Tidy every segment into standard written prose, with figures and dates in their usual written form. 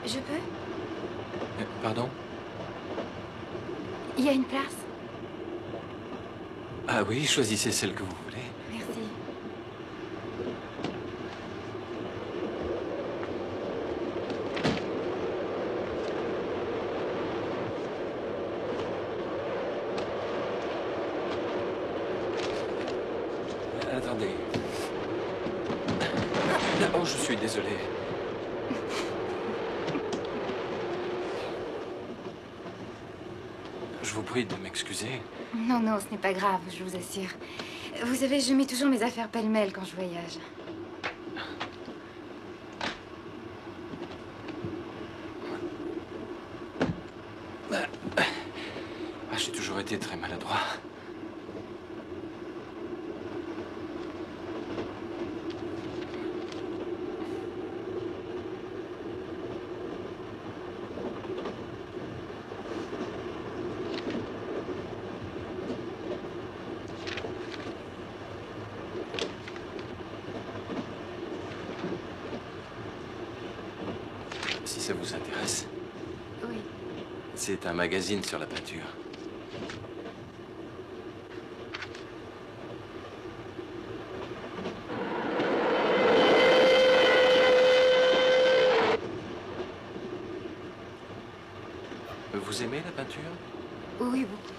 Je peux? Pardon? Il y a une place? Ah oui, choisissez celle que vous voulez. Merci. Attendez. Oh, je suis désolé. Je vous prie de m'excuser. Non, non, ce n'est pas grave, je vous assure. Vous savez, je mets toujours mes affaires pêle-mêle quand je voyage. Ah, j'ai toujours été très maladroit. Si ça vous intéresse, Oui. c'est un magazine sur la peinture. Vous aimez la peinture? Oui, beaucoup.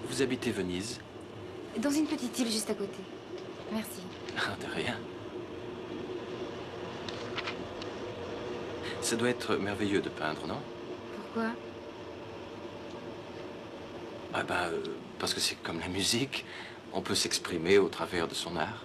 Vous habitez Venise? Dans une petite île juste à côté. Merci. Ah, de rien. Ça doit être merveilleux de peindre, non? Pourquoi? Ah ben, parce que c'est comme la musique. On peut s'exprimer au travers de son art.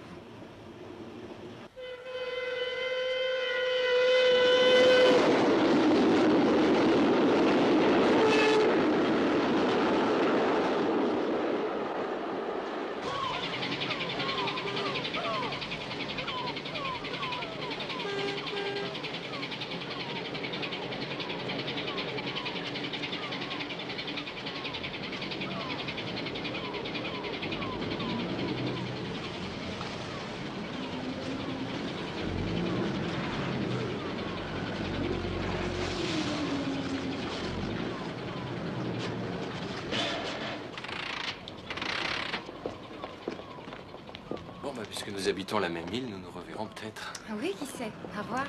Bon, bah, puisque nous habitons la même île, nous nous reverrons peut-être. Oui, qui sait? Au revoir.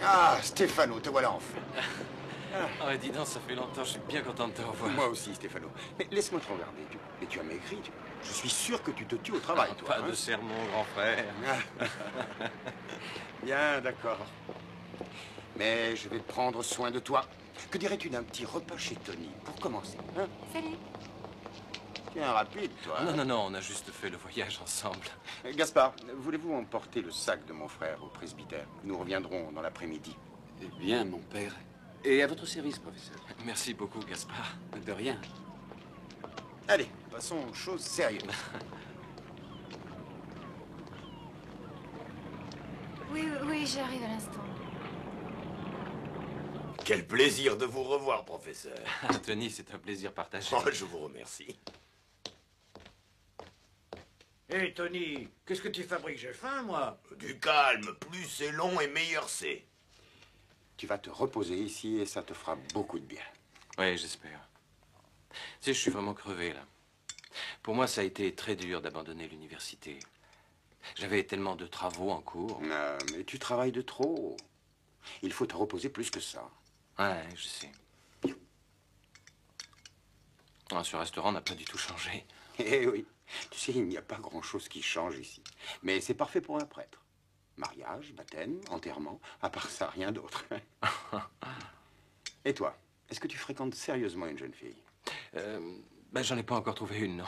Ah, Stéphano, te voilà enfin. Ah, dis donc, ça fait longtemps, je suis bien content de te revoir. Moi aussi, Stéphano. Mais laisse-moi te regarder. Et tu as maigri. Je suis sûr que tu te tues au travail, Ah, toi. pas de sermon, grand frère. Ah. Bien, d'accord. Mais je vais prendre soin de toi. Que dirais-tu d'un petit repas chez Tony, pour commencer, hein? Salut. Tu es un rapide, toi. Non, non, non, on a juste fait le voyage ensemble. Gaspard, voulez-vous emporter le sac de mon frère au presbytère? Nous reviendrons dans l'après-midi. Eh bien, mon père. Et à votre service, professeur. Merci beaucoup, Gaspard. De rien. Allez, passons aux choses sérieuses. Oui, oui, j'arrive à l'instant. Quel plaisir de vous revoir, professeur. Ah, Tony, c'est un plaisir partagé. Oh, je vous remercie. Hé, Tony, qu'est-ce que tu fabriques? J'ai faim, moi. Du calme, plus c'est long et meilleur c'est. Tu vas te reposer ici et ça te fera beaucoup de bien. Oui, j'espère. Tu sais, je suis vraiment crevé, là. Pour moi, ça a été très dur d'abandonner l'université. J'avais tellement de travaux en cours. Non, mais tu travailles de trop. Il faut te reposer plus que ça. Ouais, je sais. Ah, ce restaurant n'a pas du tout changé. Eh oui. Tu sais, il n'y a pas grand-chose qui change ici. Mais c'est parfait pour un prêtre. Mariage, baptême, enterrement, à part ça, rien d'autre. Et toi, est-ce que tu fréquentes sérieusement une jeune fille? Ben, j'en ai pas encore trouvé une, non.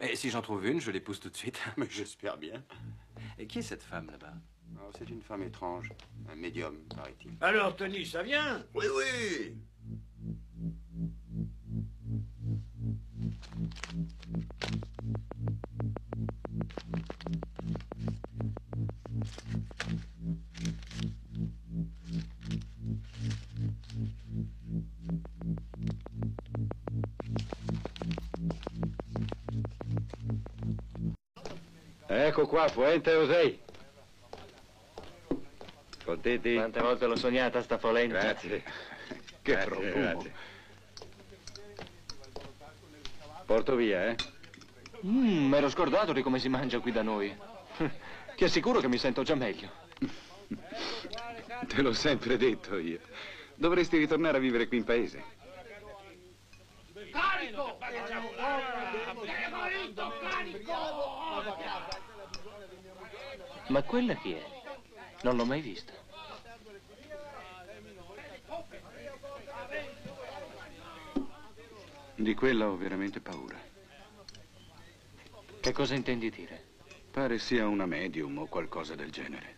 Mais si j'en trouve une, je l'épouse tout de suite. Mais j'espère bien. Et qui est cette femme, là-bas? Oh, c'est une femme étrange. Un médium, paraît-il. Alors, Tony, ça vient? Oui, oui. Ecco qua, Fuente José. Contenti? Quante volte l'ho sognata sta polenta. Grazie. Che profumo. Grazie. Porto via, eh? M'ero scordato di come si mangia qui da noi. Ti assicuro che mi sento già meglio. Te l'ho sempre detto io. Dovresti ritornare a vivere qui in paese. Carico! Ma quella chi è? Non l'ho mai vista. Di quella ho veramente paura. Che cosa intendi dire? Pare sia una medium o qualcosa del genere.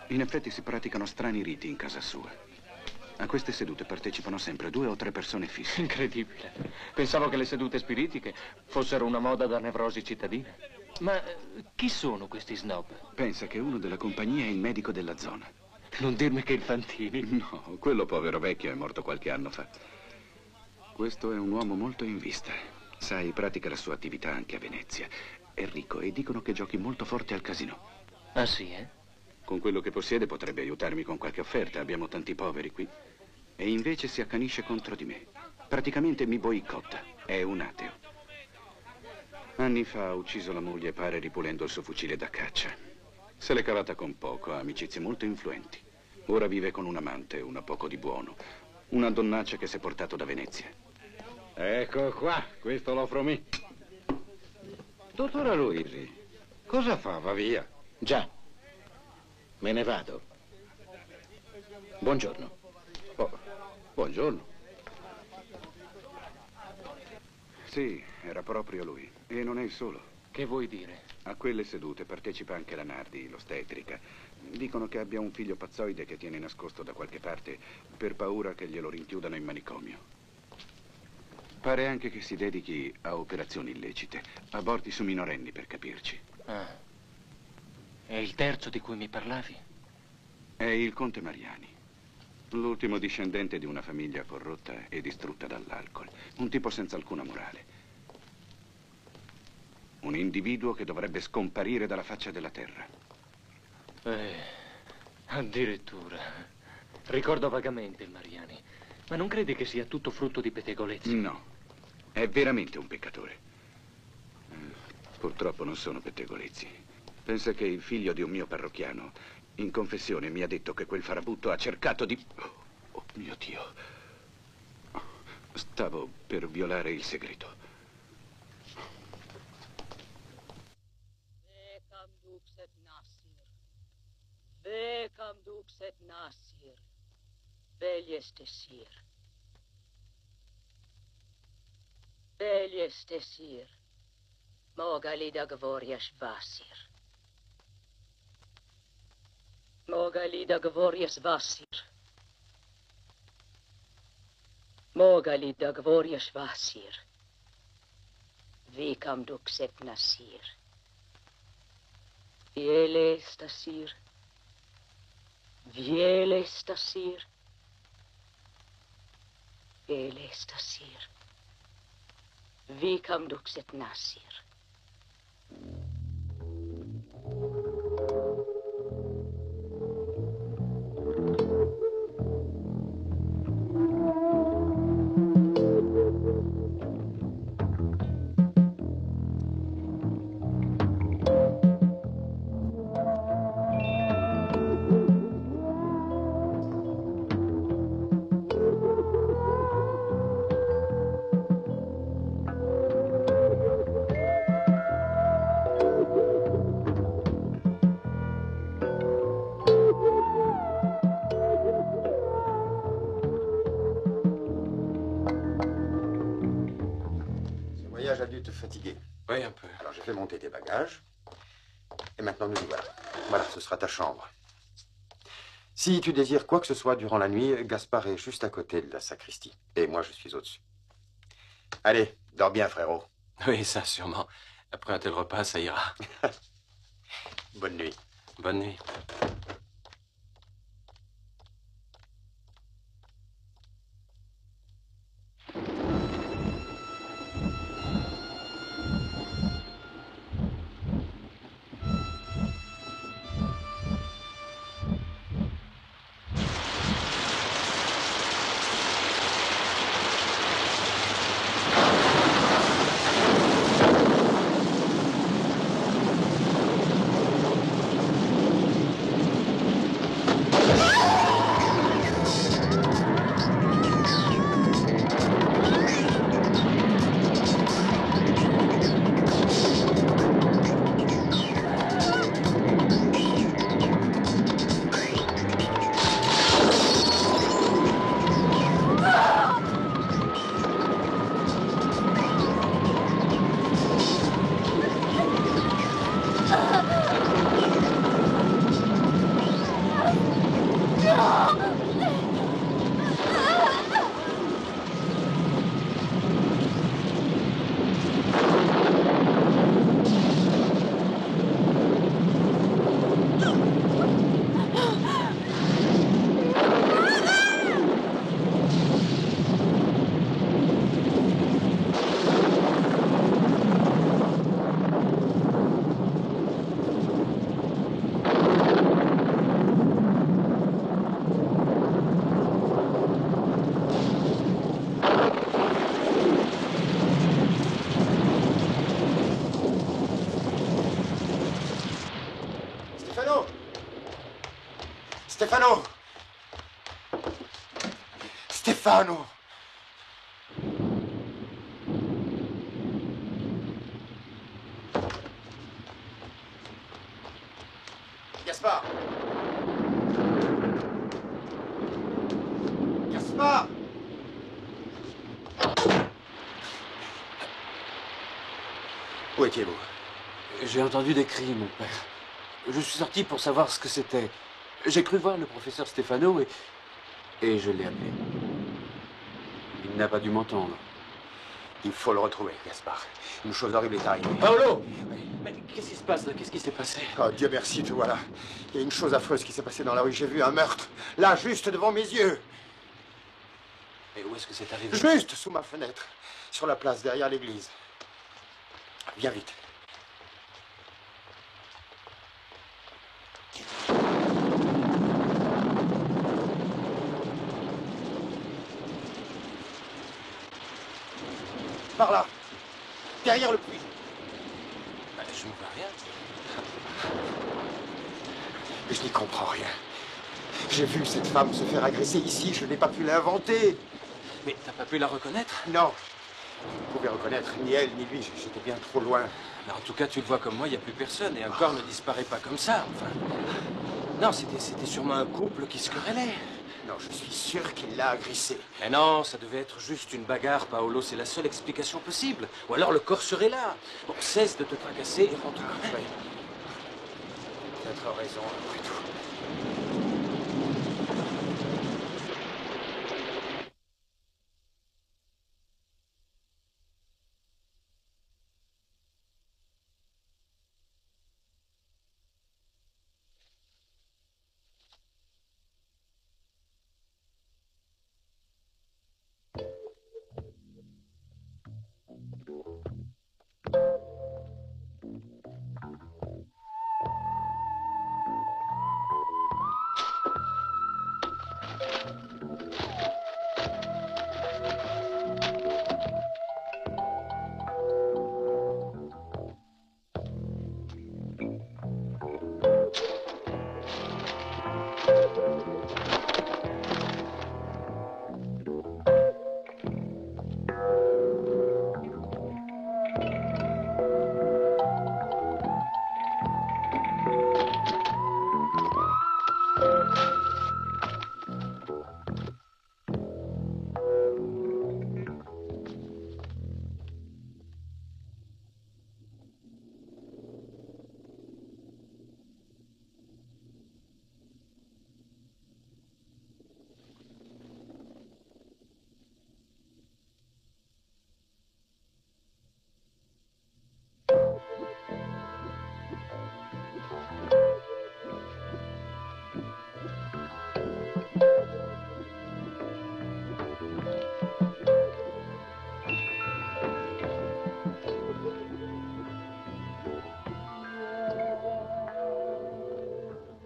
In effetti si praticano strani riti in casa sua. A queste sedute partecipano sempre 2 o 3 persone fisse. Incredibile. Pensavo che le sedute spiritiche fossero una moda da nevrosi cittadina. Ma chi sono questi snob? Pensa che uno della compagnia è il medico della zona. Non dirmi che il Fantini. No, quello povero vecchio è morto qualche anno fa. Questo è un uomo molto in vista. Sai, pratica la sua attività anche a Venezia. È ricco e dicono che giochi molto forte al casino. Ah sì, eh? Con quello che possiede potrebbe aiutarmi con qualche offerta. Abbiamo tanti poveri qui. E invece si accanisce contro di me. Praticamente mi boicotta. È un ateo. Anni fa ha ucciso la moglie, pare, ripulendo il suo fucile da caccia. Se l'è cavata con poco, ha amicizie molto influenti. Ora vive con un amante, una poco di buono. Una donnaccia che si è portato da Venezia. Ecco qua, questo l'offro me. Dottora Luisi, cosa fa? Va via? Già. Me ne vado. Buongiorno. Oh, buongiorno. Sì, era proprio lui. E non è il solo. Che vuoi dire? A quelle sedute partecipa anche la Nardi, l'ostetrica. Dicono che abbia un figlio pazzoide che tiene nascosto da qualche parte per paura che glielo rinchiudano in manicomio. Pare anche che si dedichi a operazioni illecite, aborti su minorenni per capirci. Ah. E il terzo di cui mi parlavi? È il conte Mariani, l'ultimo discendente di una famiglia corrotta e distrutta dall'alcol. Un tipo senza alcuna morale. Un individuo che dovrebbe scomparire dalla faccia della terra. Addirittura. Ricordo vagamente il Mariani. Ma non credi che sia tutto frutto di pettegolezzi? No, è veramente un peccatore. Purtroppo non sono pettegolezzi. Pensa che il figlio di un mio parrocchiano in confessione mi ha detto che quel farabutto ha cercato di... Oh mio Dio. Stavo per violare il segreto. Bekam dukset Nasir. Bekam dukset Nasir. Beljestesir. Beljestesir. Mogalida gvorjaš Vasir. Mogalida gvorjaš Vasir. Mogalida gvorjaš Vasir. Vikam dukset Nasir. Viele stasir. Viele stasir. Viele stasir. Vikam dukset Nasir. A dû te fatiguer. Oui, un peu. Alors j'ai fait monter tes bagages. Et maintenant nous y voilà. Voilà, ce sera ta chambre. Si tu désires quoi que ce soit durant la nuit, Gaspard est juste à côté de la sacristie. Et moi je suis au-dessus. Allez, dors bien frérot. Oui, ça sûrement. Après un tel repas, ça ira. Bonne nuit. Bonne nuit. Stefano! Stefano! Gaspard! Gaspard! Où étiez-vous? J'ai entendu des cris, mon père. Je suis sorti pour savoir ce que c'était. J'ai cru voir le professeur Stefano et je l'ai appelé. Il n'a pas dû m'entendre. Il faut le retrouver, Gaspard. Une chose horrible est arrivée. Paolo! Mais qu'est-ce qui se passe là? Qu'est-ce qui s'est passé? Oh, Dieu merci, te voilà. Il y a une chose affreuse qui s'est passée dans la rue. J'ai vu un meurtre. Là, juste devant mes yeux. Et où est-ce que c'est arrivé? Juste sous ma fenêtre. Sur la place, derrière l'église. Viens vite. Par là. Derrière le puits. Je ne vois rien. Je n'y comprends rien. J'ai vu cette femme se faire agresser ici. Je n'ai pas pu l'inventer. Mais t'as pas pu la reconnaître? Non. Vous pouvez reconnaître ni elle ni lui. J'étais bien trop loin. Mais en tout cas, tu le vois comme moi, il n'y a plus personne. Et un corps ne disparaît pas comme ça, enfin. Non, c'était sûrement un couple qui se querellait. Non, je suis sûr qu'il l'a agressée. Mais non, ça devait être juste une bagarre, Paolo. C'est la seule explication possible. Ou alors le corps serait là. Bon, cesse de te tracasser et rentre quand même. Peut-être raison, après tout.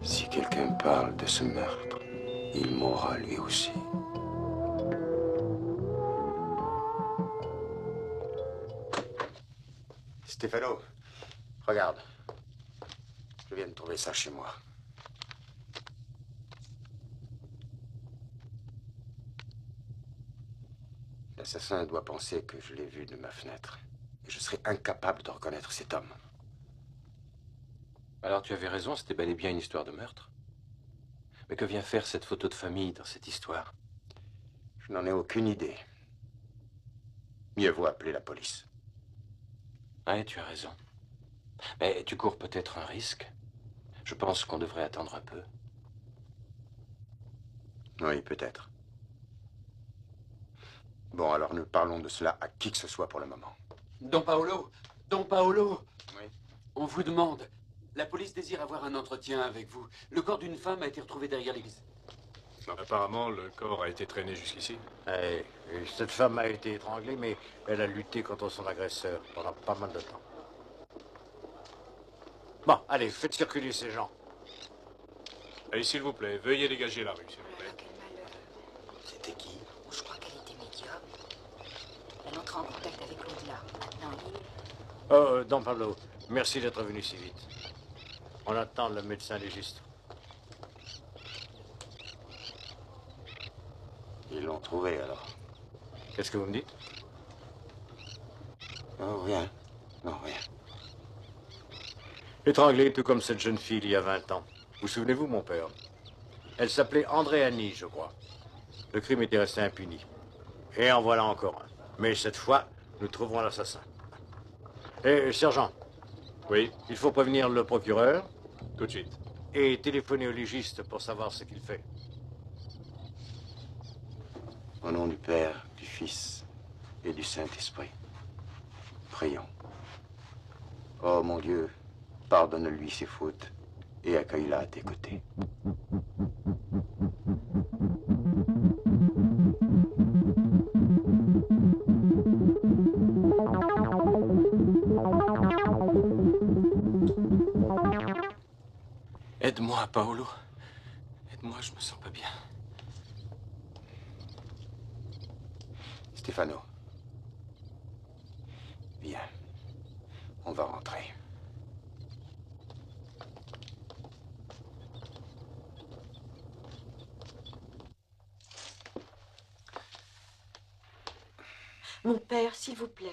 Si quelqu'un parle de ce meurtre, il mourra lui aussi. Stefano, regarde. Je viens de trouver ça chez moi. L'assassin doit penser que je l'ai vu de ma fenêtre. Et je serai incapable de reconnaître cet homme. Alors tu avais raison, c'était bel et bien une histoire de meurtre. Mais que vient faire cette photo de famille dans cette histoire? Je n'en ai aucune idée. Mieux vaut appeler la police. Oui, tu as raison. Mais tu cours peut-être un risque. Je pense qu'on devrait attendre un peu. Oui, peut-être. Bon, alors nous parlons de cela à qui que ce soit pour le moment. Don Paolo, Oui. on vous demande. La police désire avoir un entretien avec vous. Le corps d'une femme a été retrouvé derrière l'église. Apparemment, le corps a été traîné jusqu'ici. Et cette femme a été étranglée, mais elle a lutté contre son agresseur pendant pas mal de temps. Bon, allez, faites circuler ces gens. Et s'il vous plaît, veuillez dégager la rue, s'il vous plaît. Quel malheur. C'était qui? Je crois qu'elle était médium. Elle entre en contact avec l'au-delà. Maintenant, il... Oh, Don Pablo, merci d'être venu si vite. On attend le médecin légiste. Ils l'ont trouvé, alors. Qu'est-ce que vous me dites? Oh, rien. Non, rien. Étranglée, tout comme cette jeune fille il y a 20 ans. Vous souvenez-vous, mon père? Elle s'appelait Andréani, je crois. Le crime était resté impuni. Et en voilà encore un. Mais cette fois, nous trouverons l'assassin. Et, sergent. Oui? Il faut prévenir le procureur. Tout de suite. Et téléphoner au légiste pour savoir ce qu'il fait. Au nom du Père, du Fils et du Saint-Esprit, prions. Oh mon Dieu, pardonne-lui ses fautes et accueille-la à tes côtés. Aide-moi, Paolo. Aide-moi, je me sens pas bien. Stefano, viens, on va rentrer. Mon père, s'il vous plaît.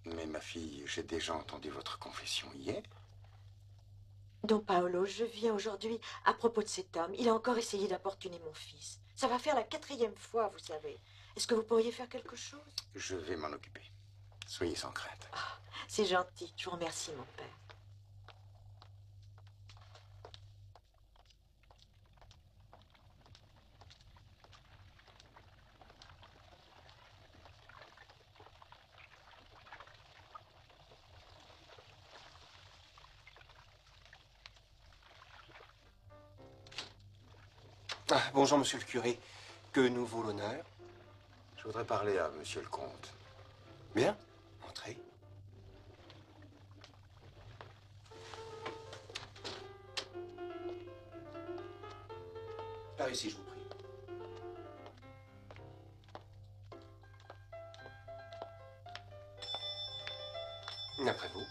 Mais ma fille, j'ai déjà entendu votre confession hier. Don Paolo, je viens aujourd'hui à propos de cet homme. Il a encore essayé d'importuner mon fils. Ça va faire la 4e fois, vous savez. Est-ce que vous pourriez faire quelque chose? Je vais m'en occuper. Soyez sans crainte. Ah, c'est gentil. Je vous remercie, mon père. Ah, bonjour, monsieur le curé. Que nous vaut l'honneur? Je voudrais parler à monsieur le comte. Bien, entrez. Par ici, je vous prie. Après vous.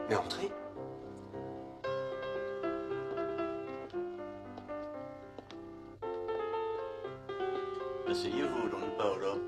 Mais entrez. Asseyez-vous, Don Paolo.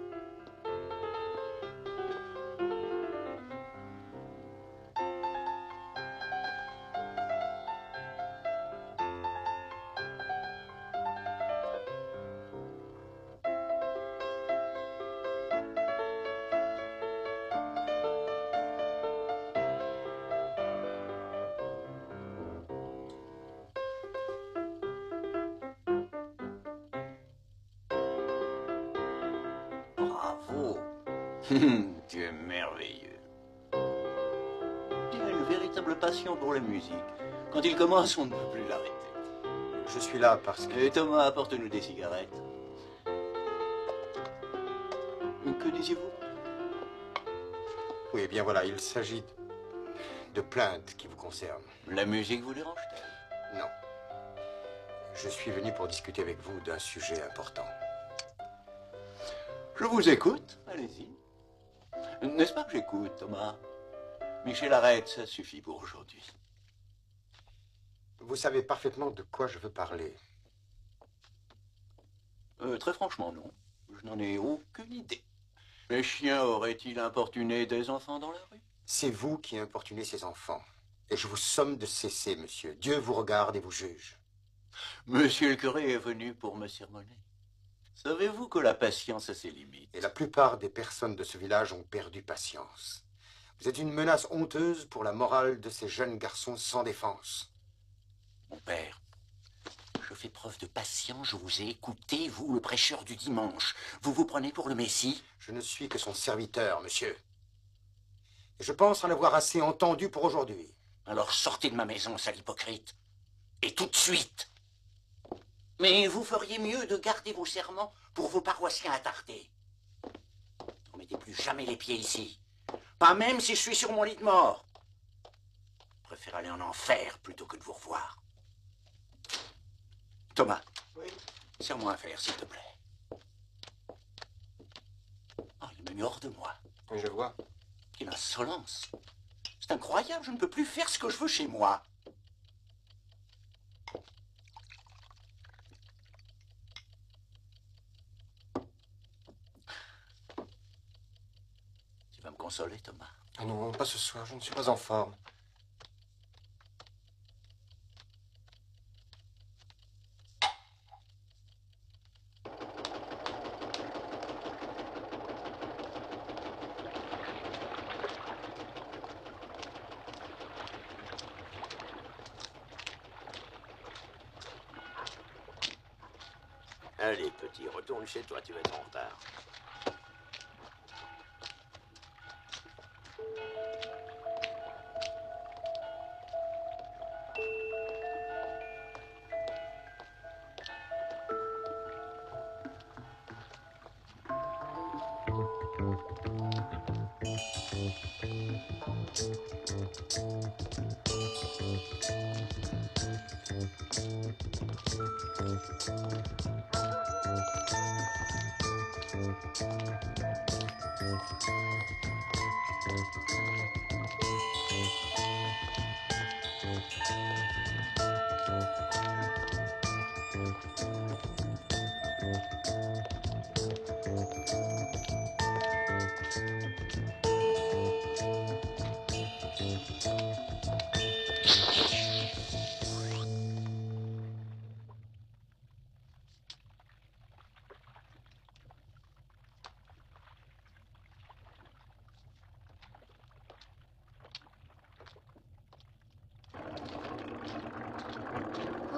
Bravo. Tu es merveilleux. Tu as une véritable passion pour la musique. Quand il commence, on ne peut plus l'arrêter. Je suis là parce que... Et Thomas, apporte-nous des cigarettes. Que disiez-vous? Oui, eh bien voilà, il s'agit de plaintes qui vous concernent. La musique vous dérange-t-elle? Non. Je suis venu pour discuter avec vous d'un sujet important. Je vous écoute, allez-y. N'est-ce pas que j'écoute, Thomas? Michel, arrête, ça suffit pour aujourd'hui. Vous savez parfaitement de quoi je veux parler. Très franchement, non. Je n'en ai aucune idée. Les chiens auraient-ils importuné des enfants dans la rue? C'est vous qui importunez ces enfants. Et je vous somme de cesser, monsieur. Dieu vous regarde et vous juge. Monsieur le curé est venu pour me sermonner. Savez-vous que la patience a ses limites? Et la plupart des personnes de ce village ont perdu patience. Vous êtes une menace honteuse pour la morale de ces jeunes garçons sans défense. Mon père, je fais preuve de patience, je vous ai écouté, vous, le prêcheur du dimanche. Vous vous prenez pour le Messie? Je ne suis que son serviteur, monsieur. Et je pense en avoir assez entendu pour aujourd'hui. Alors sortez de ma maison, sale hypocrite. Et tout de suite. Mais vous feriez mieux de garder vos serments pour vos paroissiens attardés. Ne mettez plus jamais les pieds ici. Pas même si je suis sur mon lit de mort. préfère aller en enfer plutôt que de vous revoir. Thomas, oui. Serre-moi un verre, s'il te plaît. Ah, il m'a mis hors de moi. Oui, je vois. Quelle insolence. C'est incroyable, je ne peux plus faire ce que je veux chez moi. Tu vas me consoler, Thomas? Ah non, pas ce soir, je ne suis pas en forme. Allez, petit, retourne chez toi, tu vas être en retard.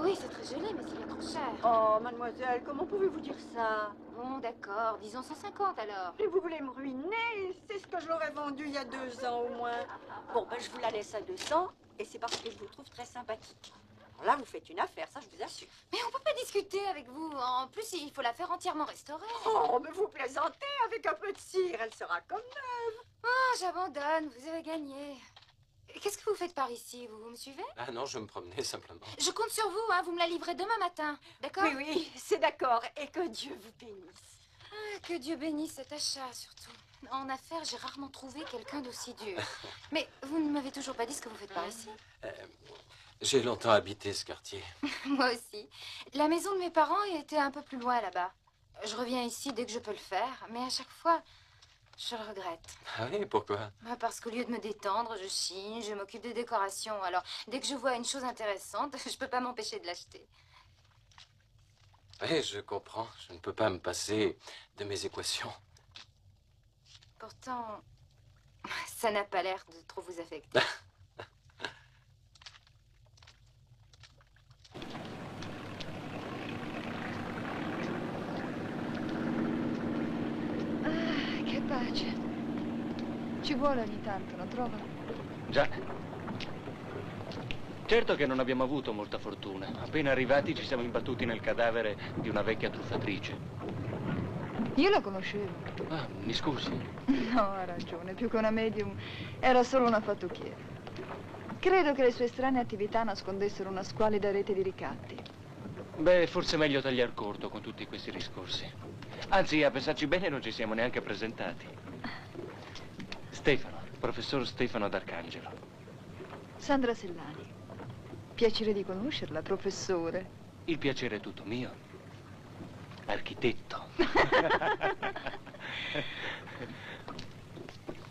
Oui, c'est très joli, mais c'est bien trop cher. Oh, mademoiselle, comment pouvez-vous dire ça? Bon, d'accord, disons 150 alors. Et vous voulez me ruiner? C'est ce que je l'aurais vendu il y a 2 ans au moins. Bon, ben je vous la laisse à 200, et c'est parce que je vous trouve très sympathique. Alors là, vous faites une affaire, ça je vous assure. Mais on peut pas discuter avec vous. En plus, il faut la faire entièrement restaurer. Oh, mais vous plaisantez, avec un peu de cire, elle sera comme neuve. Oh, j'abandonne, vous avez gagné. Qu'est-ce que vous faites par ici? Vous me suivez? Ah non, je me promenais simplement. Je compte sur vous, hein. Vous me la livrez demain matin, d'accord? Oui, oui, c'est d'accord, et que Dieu vous bénisse. Ah, que Dieu bénisse cet achat, surtout. En affaires, j'ai rarement trouvé quelqu'un d'aussi dur. Mais vous ne m'avez toujours pas dit ce que vous faites par ici. J'ai longtemps habité ce quartier. Moi aussi. La maison de mes parents était un peu plus loin là-bas. Je reviens ici dès que je peux le faire, mais à chaque fois, je le regrette. Ah oui, pourquoi? Parce qu'au lieu de me détendre, je chine, je m'occupe de décoration. Alors, dès que je vois une chose intéressante, je peux pas m'empêcher de l'acheter. Oui, je comprends. Je ne peux pas me passer de mes équations. Pourtant, ça n'a pas l'air de trop vous affecter. Che pace. Ci vuole ogni tanto, non trova? Già. Certo che non abbiamo avuto molta fortuna. Appena arrivati ci siamo imbattuti nel cadavere di una vecchia truffatrice. Io la conoscevo. Ah, mi scusi. No, ha ragione, più che una medium era solo una fattucchiera. Credo che le sue strane attività nascondessero una squalida rete di ricatti. Beh, forse è meglio tagliar corto con tutti questi discorsi. Anzi, a pensarci bene non ci siamo neanche presentati. Stefano, professor Stefano d'Arcangelo. Sandra Sellani. Piacere di conoscerla, professore. Il piacere è tutto mio. Architetto.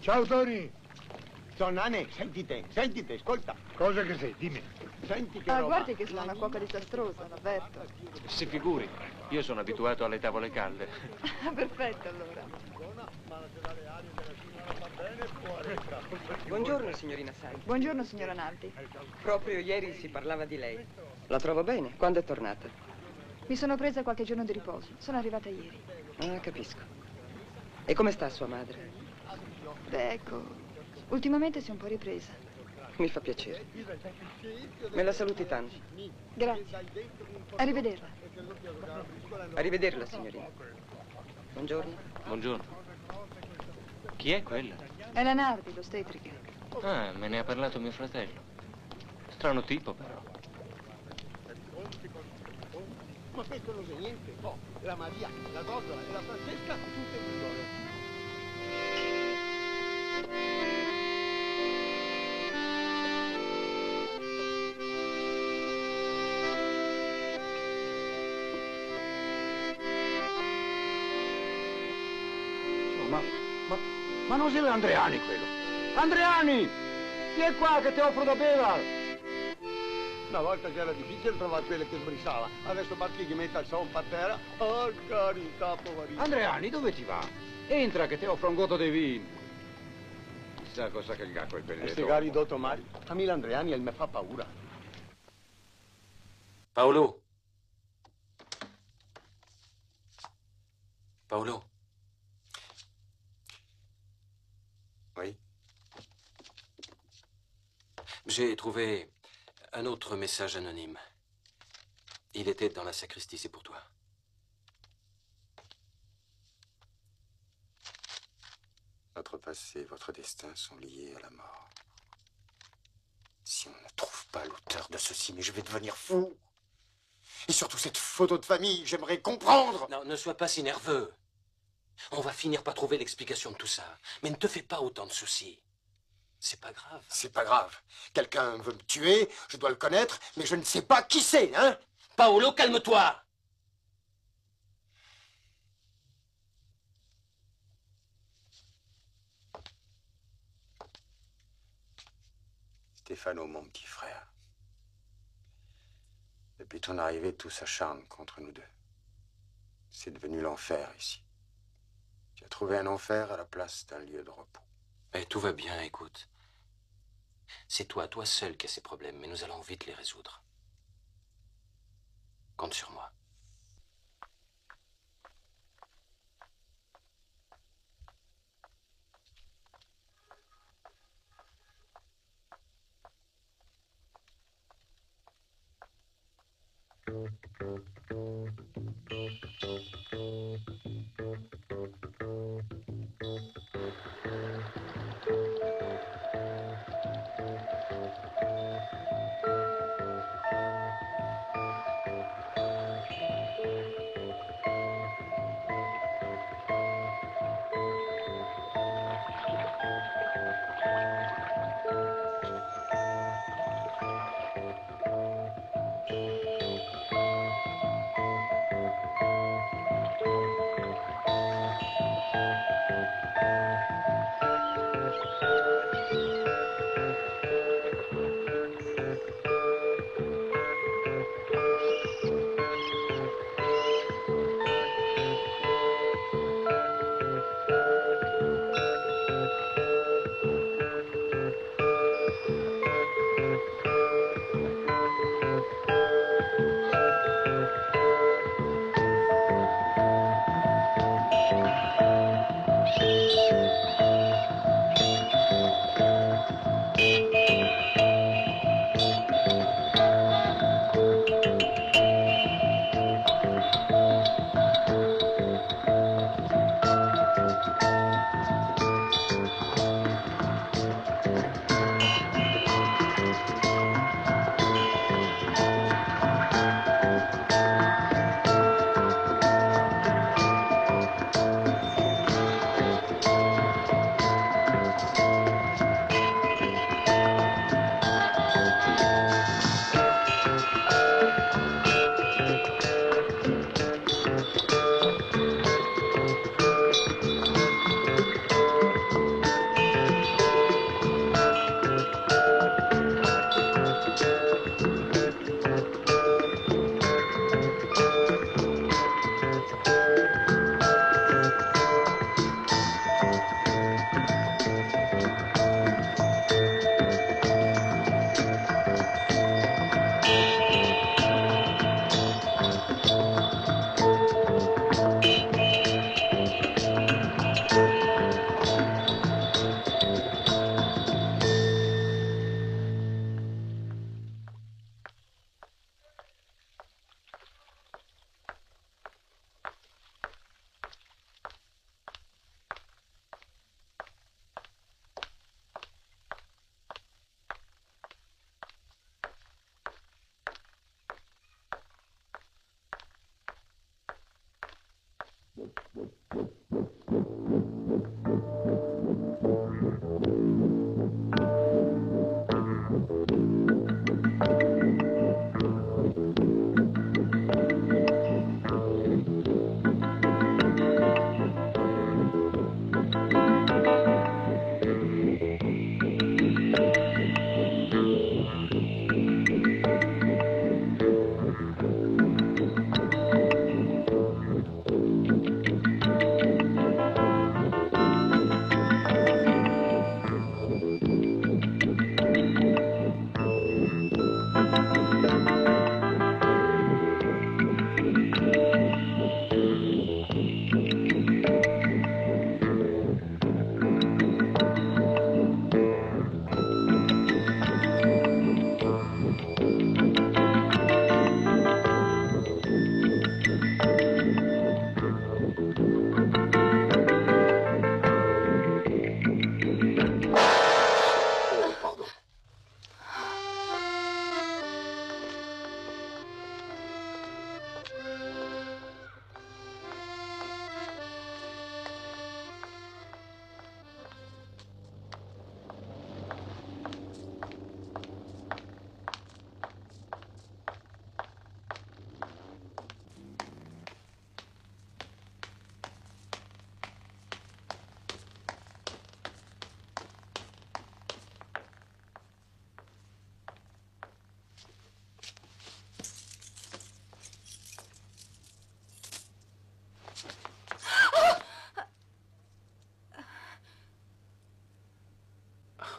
Ciao Tony. Ciao Nane, sentite, ascolta. Cosa che sei? Dimmi. Senti che Ah, roba. guardi che sono una cuoca disastrosa, l'avverto. Si figuri, io sono abituato alle tavole calde. Perfetto, allora. Buongiorno, signorina Santi. Buongiorno, signora Naldi. Proprio ieri si parlava di lei. La trovo bene. Quando è tornata? Mi sono presa qualche giorno di riposo. Sono arrivata ieri. Ah, capisco. E come sta sua madre? Beh, ecco, ultimamente si è un po' ripresa. Mi fa piacere. Me la saluti tanto. Grazie. Arrivederla. Arrivederla, signorina. Buongiorno. Buongiorno. Chi è quella? È la Nardi, l'ostetrica. Ah, me ne ha parlato mio fratello. Strano tipo, però. Ma questo non è niente. Oh, la Maria, la Goggola e la Francesca, tutte migliori. Ma non sei Andreani quello? Andreani! Vieni qua che ti offro da bere! Una volta che era difficile trovare quelle che sbrissava, adesso basti che metta il son per terra. Oh, carità, poverino. Andreani, dove ti va? Entra che ti offro un gotto di vino. Chissà cosa che il gacco è per Questi gari dotto Mari, a me l'Andreani mi fa paura. Paolo. Paolo. Oui. J'ai trouvé un autre message anonyme. Il était dans la sacristie, c'est pour toi. Votre passé et votre destin sont liés à la mort. Si on ne trouve pas l'auteur de ceci, mais je vais devenir fou. Et surtout cette photo de famille, j'aimerais comprendre. Non, ne sois pas si nerveux. On va finir par trouver l'explication de tout ça. Mais ne te fais pas autant de soucis. C'est pas grave. C'est pas grave. Quelqu'un veut me tuer, je dois le connaître, mais je ne sais pas qui c'est, hein? Paolo, calme-toi! Stefano, mon petit frère. Depuis ton arrivée, tout s'acharne contre nous deux. C'est devenu l'enfer ici. Tu as trouvé un enfer à la place d'un lieu de repos. Mais tout va bien, écoute. C'est toi seul qui as ces problèmes, mais nous allons vite les résoudre. Compte sur moi.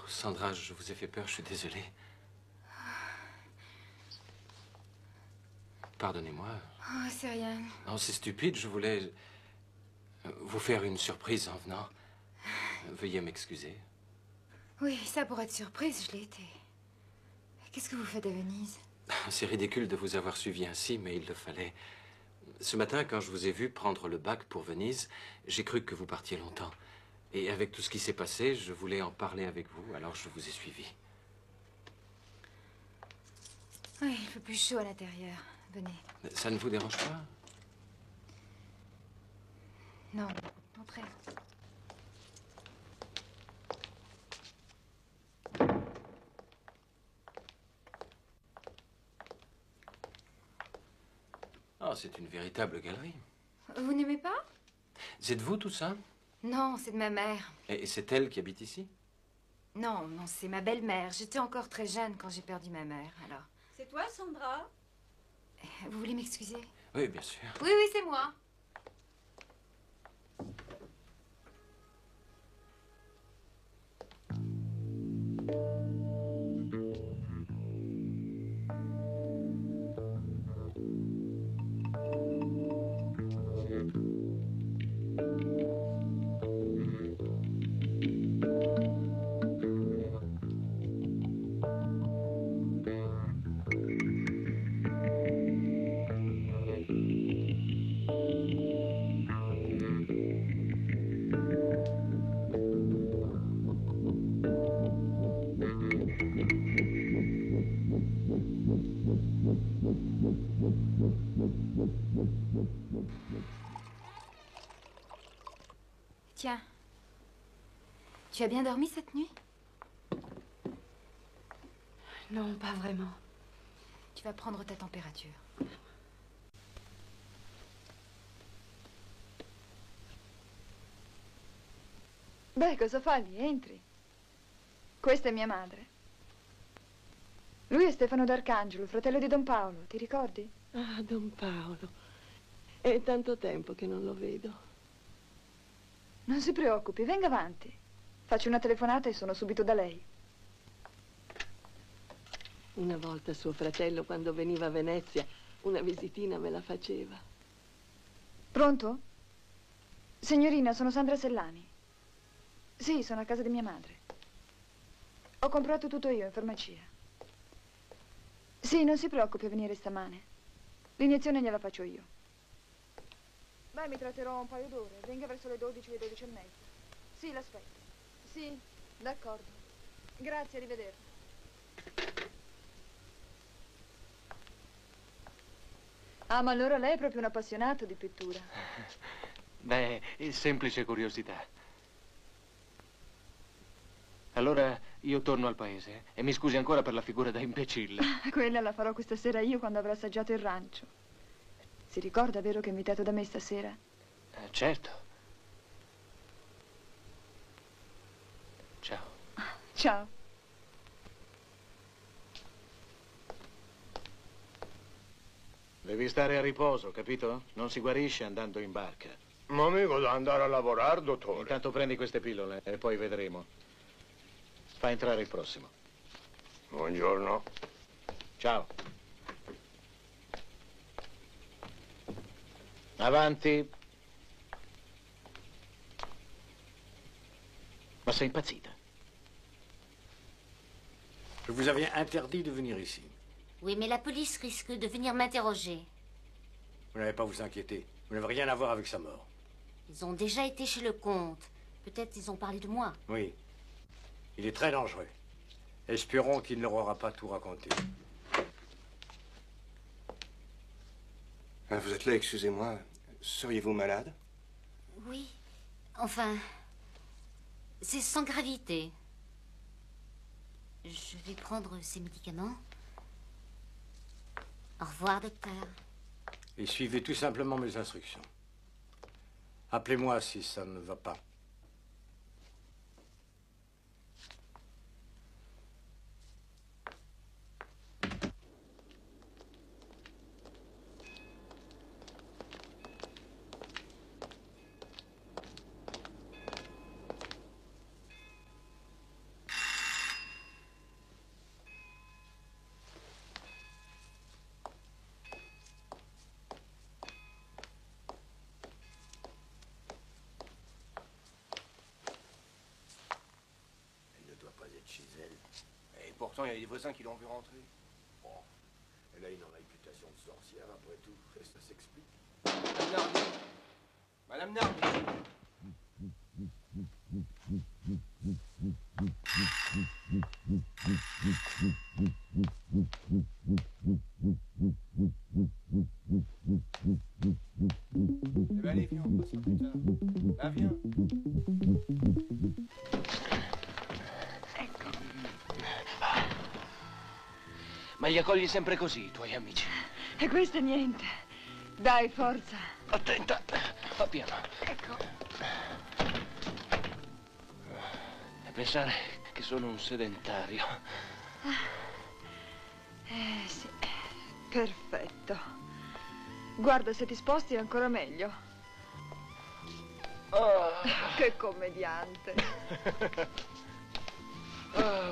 Sandra, je vous ai fait peur, je suis désolé. Pardonnez-moi. Oh, c'est rien. Non, c'est stupide, je voulais vous faire une surprise en venant. Veuillez m'excuser. Oui, ça pour être surprise, je l'ai été. Qu'est-ce que vous faites à Venise? C'est ridicule de vous avoir suivi ainsi, mais il le fallait. Ce matin, quand je vous ai vu prendre le bac pour Venise, j'ai cru que vous partiez longtemps. Et avec tout ce qui s'est passé, je voulais en parler avec vous, alors je vous ai suivi. Oui, il fait plus chaud à l'intérieur. Venez. Ça ne vous dérange pas? Non, entrez. Oh, c'est une véritable galerie. Vous n'aimez pas? C'est de vous tout ça? Non, c'est de ma mère. Et c'est elle qui habite ici? Non, non, c'est ma belle-mère. J'étais encore très jeune quand j'ai perdu ma mère, alors. C'est toi, Sandra? Vous voulez m'excuser? Oui, bien sûr. Oui, oui, c'est moi. Tiens. Tu as bien dormi cette nuit? Non, pas vraiment. Tu vas prendre ta température. Beh, cosa fa lì? Entri. Questa è mia madre. Lui è Stefano d'Arcangelo, fratello di Don Paolo, ti ricordi? Ah, Don Paolo. È tanto tempo che non lo vedo. Non si preoccupi, venga avanti. Faccio una telefonata e sono subito da lei. Una volta suo fratello, quando veniva a Venezia, una visitina me la faceva. Pronto? Signorina, sono Sandra Sellani. Sì, sono a casa di mia madre. Ho comprato tutto io in farmacia. Sì, non si preoccupi a venire stamane. L'iniezione gliela faccio io. Beh, mi tratterò un paio d'ore. Venga verso le 12 e 12 e mezza. Sì, l'aspetto. Sì, d'accordo. Grazie, arrivederci. Ah, ma allora lei è proprio un appassionato di pittura. Beh, è semplice curiosità. Allora io torno al paese e mi scusi ancora per la figura da imbecille. Quella la farò questa sera io quando avrò assaggiato il rancio. Si ricorda, vero, che è invitato da me stasera? Certo. Ciao. Ciao. Devi stare a riposo, capito? Non si guarisce andando in barca. Ma mica da andare a lavorare, dottore. Intanto prendi queste pillole e poi vedremo. Fa entrare il prossimo. Buongiorno. Ciao. Avanti. Ma sei impazzita? Je vous avais interdit de venir ici. Oui, mais la police risque de venir m'interroger. Vous n'avez pas à vous inquiéter. Vous n'avez rien à voir avec sa mort. Ils ont déjà été chez le comte. Peut-être ils ont parlé de moi. Oui. Il est très dangereux. Espérons qu'il ne leur aura pas tout raconté. Vous êtes là, excusez-moi. Seriez-vous malade? Oui. Enfin, c'est sans gravité. Je vais prendre ces médicaments. Au revoir, docteur. Et suivez tout simplement mes instructions. Appelez-moi si ça ne va pas. Et pourtant, il y a des voisins qui l'ont vu rentrer. Bon, elle a une réputation de sorcière, après tout. Et ça s'explique. Madame Nardi. Madame Nardi. Eh ben allez, viens, on passe plus tard. Ah, viens. Ma li accogli sempre così, i tuoi amici? E questo è niente. Dai, forza. Attenta, va piano. Ecco. E pensare che sono un sedentario. Sì, perfetto. Guarda, se ti sposti è ancora meglio. Oh. Che commediante.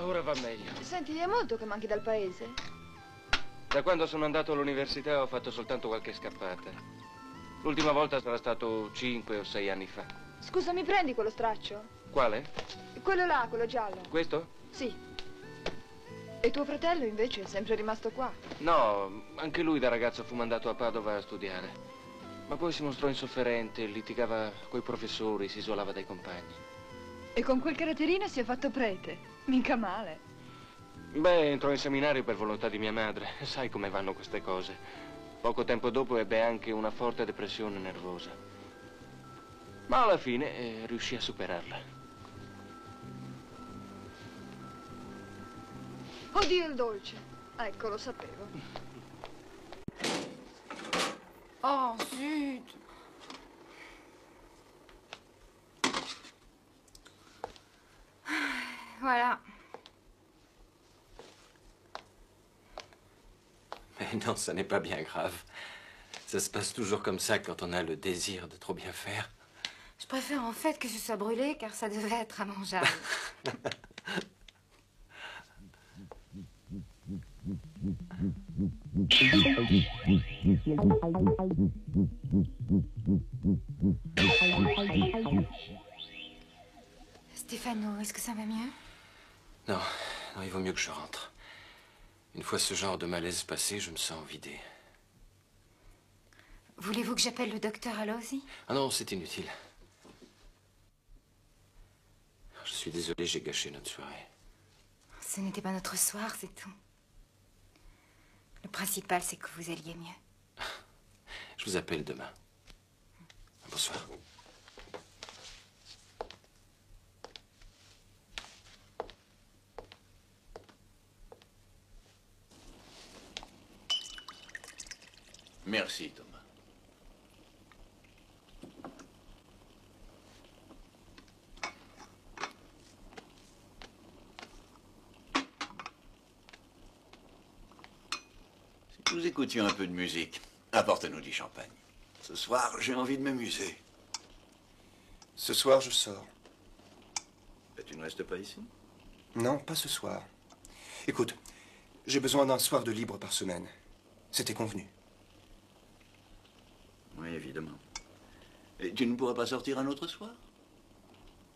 Ora va meglio. Senti, è molto che manchi dal paese? Da quando sono andato all'università ho fatto soltanto qualche scappata. L'ultima volta sarà stato 5 o 6 anni fa. Scusa, mi prendi quello straccio? Quale? Quello là, quello giallo. Questo? Sì. E tuo fratello invece è sempre rimasto qua? No, anche lui da ragazzo fu mandato a Padova a studiare. Ma poi si mostrò insofferente, litigava coi professori, si isolava dai compagni. E con quel caratterino si è fatto prete. Mica male. Beh, entrò in seminario per volontà di mia madre. Sai come vanno queste cose. Poco tempo dopo ebbe anche una forte depressione nervosa. Ma alla fine riuscì a superarla. Oddio, il dolce. Ecco, lo sapevo. Oh, zut. Voilà. Mais non, ça n'est pas bien grave. Ça se passe toujours comme ça quand on a le désir de trop bien faire. Je préfère en fait que ce soit brûlé, car ça devait être immangeable. Stéphano, est-ce que ça va mieux? Non, non, il vaut mieux que je rentre. Une fois ce genre de malaise passé, je me sens vidé. Voulez-vous que j'appelle le docteur Alozzi? Ah non, c'est inutile. Je suis désolé, j'ai gâché notre soirée. Ce n'était pas notre soir, c'est tout. Le principal, c'est que vous alliez mieux. Je vous appelle demain. Bonsoir. Merci, Thomas. Si nous écoutions un peu de musique, apporte-nous du champagne. Ce soir, j'ai envie de m'amuser. Ce soir, je sors. Et tu ne restes pas ici? Non, pas ce soir. Écoute, j'ai besoin d'un soir de libre par semaine. C'était convenu. Oui, évidemment. Et tu ne pourras pas sortir un autre soir?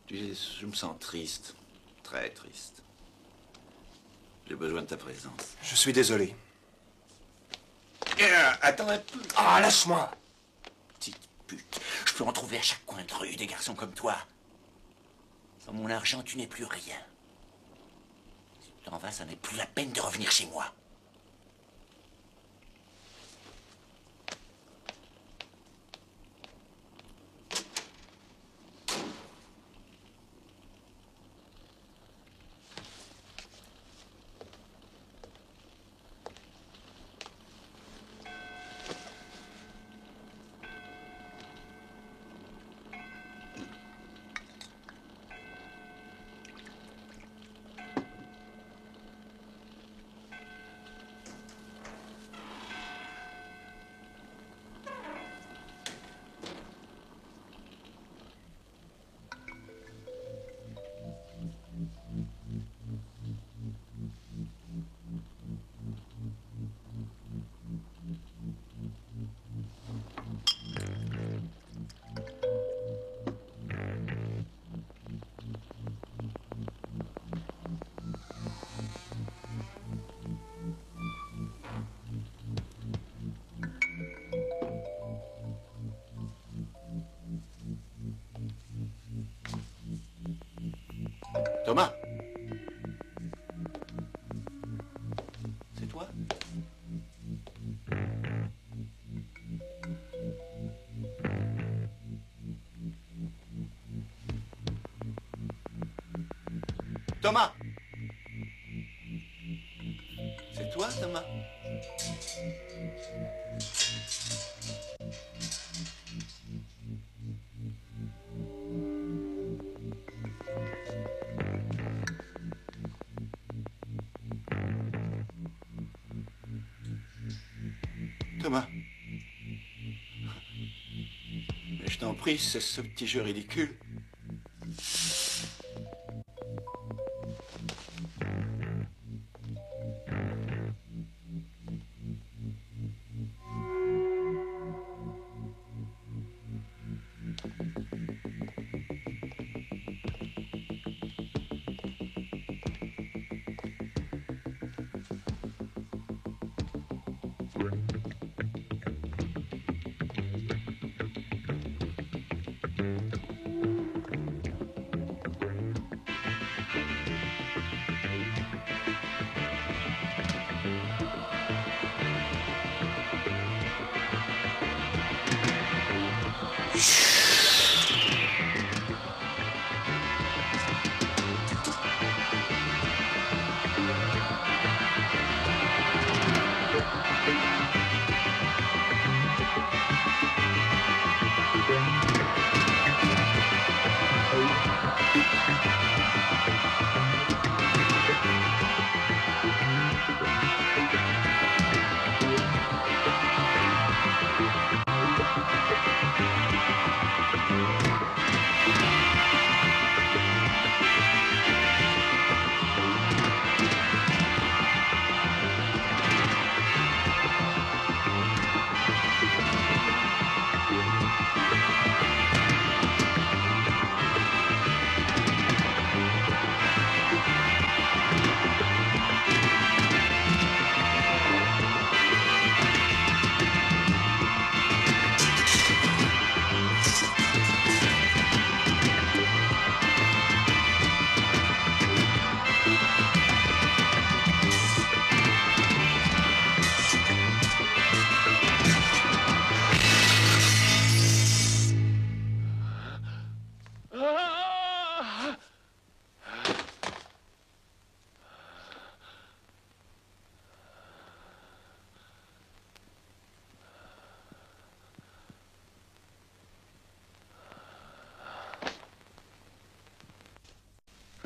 Tu sais, je me sens triste. Très triste. J'ai besoin de ta présence. Je suis désolé. Attends un peu. Ah, lâche-moi! Petite pute. Je peux en trouver à chaque coin de rue des garçons comme toi. Sans mon argent, tu n'es plus rien. Si tu t'en vas, ça n'est plus la peine de revenir chez moi. Thomas? C'est toi? Thomas? C'est toi, Thomas? Thomas. Mais je t'en prie, c'est ce petit jeu ridicule.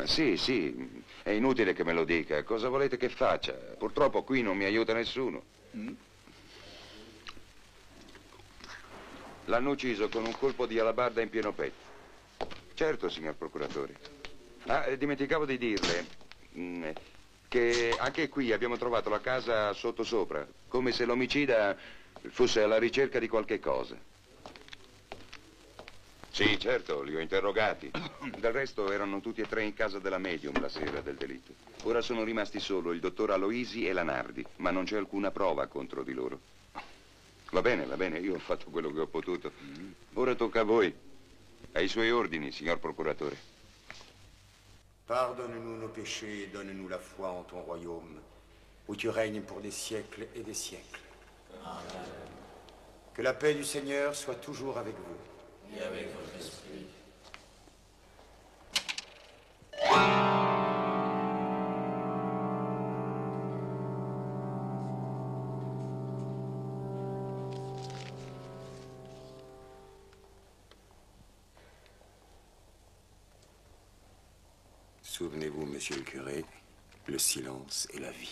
Sì, sì, è inutile che me lo dica. Cosa volete che faccia? Purtroppo qui non mi aiuta nessuno. L'hanno ucciso con un colpo di alabarda in pieno petto. Certo, signor procuratore. Ah, dimenticavo di dirle che anche qui abbiamo trovato la casa sottosopra, come se l'omicida fosse alla ricerca di qualche cosa. Sì, certo, li ho interrogati. Del resto erano tutti e tre in casa della medium la sera del delitto. Ora sono rimasti solo il dottor Aloisi e la Nardi, ma non c'è alcuna prova contro di loro. Va bene, io ho fatto quello che ho potuto. Ora tocca a voi. Ai suoi ordini, signor procuratore. Pardonne-nous nos péchés et donne-nous la foi en ton royaume, où tu règnes pour des siècles et des siècles. Amen. Que la paix du Seigneur soit toujours avec vous. Et avec votre esprit. Souvenez-vous, monsieur le curé, le silence est la vie.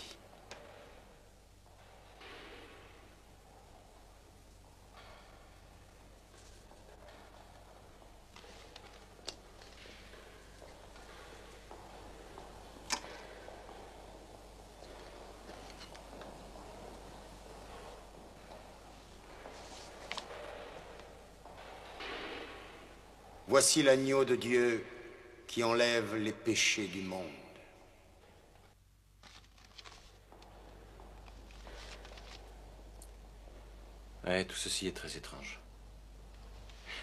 Voici l'agneau de Dieu qui enlève les péchés du monde. Ouais, tout ceci est très étrange.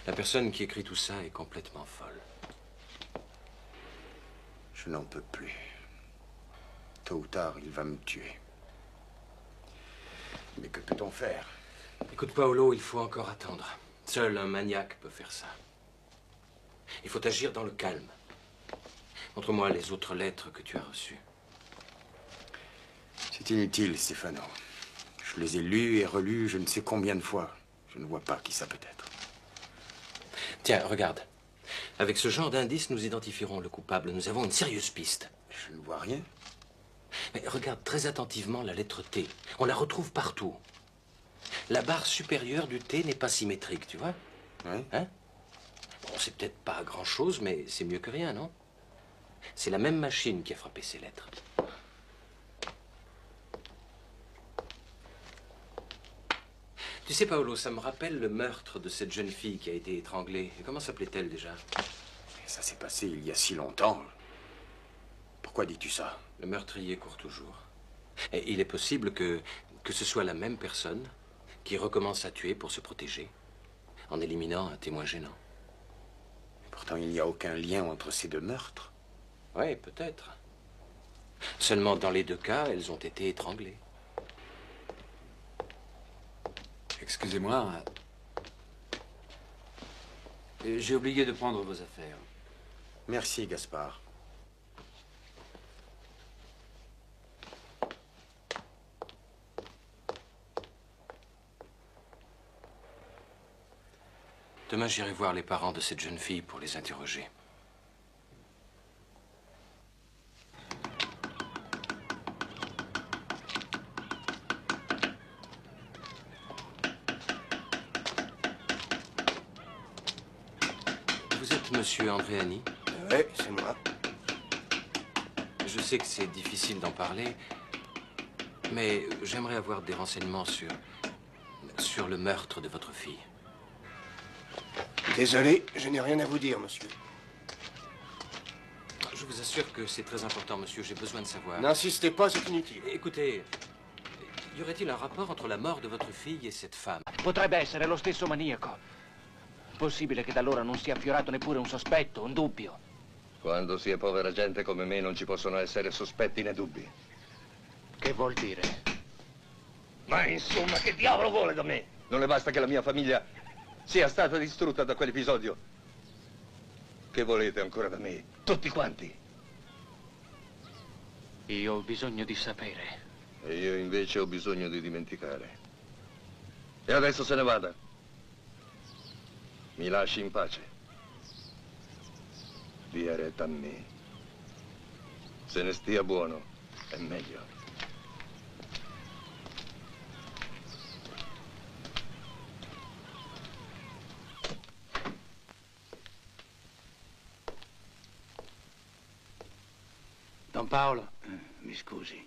La personne qui écrit tout ça est complètement folle. Je n'en peux plus. Tôt ou tard, il va me tuer. Mais que peut-on faire? Écoute, Paolo, il faut encore attendre. Seul un maniaque peut faire ça. Il faut agir dans le calme. Montre-moi les autres lettres que tu as reçues. C'est inutile, Stefano. Je les ai lues et relues je ne sais combien de fois. Je ne vois pas qui ça peut être. Tiens, regarde. Avec ce genre d'indices, nous identifierons le coupable. Nous avons une sérieuse piste. Je ne vois rien. Mais regarde très attentivement la lettre T. On la retrouve partout. La barre supérieure du T n'est pas symétrique, tu vois? Oui. Hein? Bon, c'est peut-être pas grand-chose, mais c'est mieux que rien, non? C'est la même machine qui a frappé ces lettres. Tu sais, Paolo, ça me rappelle le meurtre de cette jeune fille qui a été étranglée. Et comment s'appelait-elle déjà? Ça s'est passé il y a si longtemps. Pourquoi dis-tu ça? Le meurtrier court toujours. Et il est possible que ce soit la même personne qui recommence à tuer pour se protéger, en éliminant un témoin gênant. Pourtant, il n'y a aucun lien entre ces deux meurtres. Oui, peut-être. Seulement, dans les deux cas, elles ont été étranglées. Excusez-moi. J'ai oublié de prendre vos affaires. Merci, Gaspard. Demain, j'irai voir les parents de cette jeune fille pour les interroger. Vous êtes monsieur Andréani? Oui, c'est moi. Je sais que c'est difficile d'en parler, mais j'aimerais avoir des renseignements sur le meurtre de votre fille. Désolé, je n'ai rien à vous dire, monsieur. Je vous assure que c'est très important, monsieur. J'ai besoin de savoir. N'insistez pas, c'est inutile. Écoutez, y aurait-il un rapport entre la mort de votre fille et cette femme? Potrebbe essere lo stesso maniaco. Possibile che da allora non sia affiorato neppure un sospetto, un dubbio. Quando si è povera gente come me non ci possono essere sospetti né dubbi. Che vuol dire? Ma insomma, che diavolo vuole da me? Non le basta che la mia famiglia sia stata distrutta da quell'episodio? Che volete ancora da me? Tutti quanti? Io ho bisogno di sapere. E io invece ho bisogno di dimenticare. E adesso se ne vada. Mi lasci in pace. Dia retta a me. Se ne stia buono, è meglio. Don Paolo, mi scusi.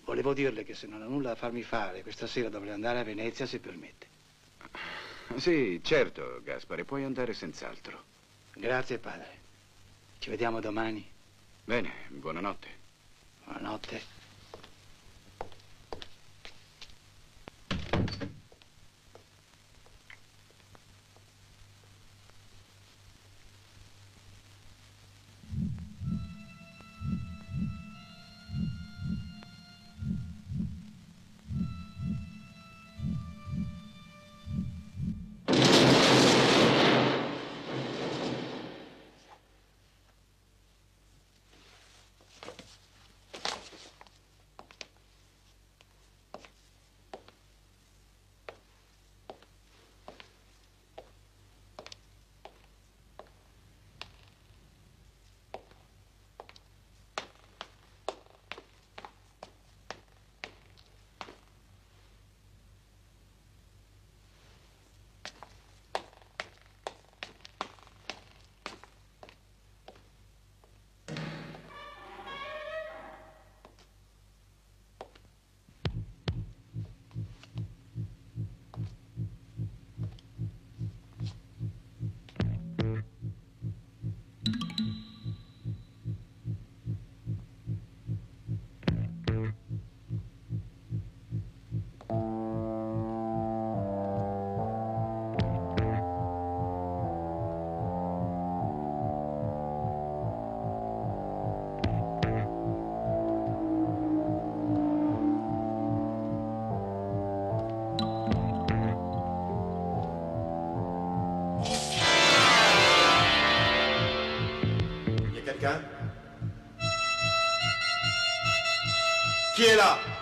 Volevo dirle che se non ha nulla da farmi fare, questa sera dovrei andare a Venezia, se permette. Sì, certo, Gaspare, puoi andare senz'altro. Grazie, padre. Ci vediamo domani. Bene, buonanotte. Buonanotte. Chi è là?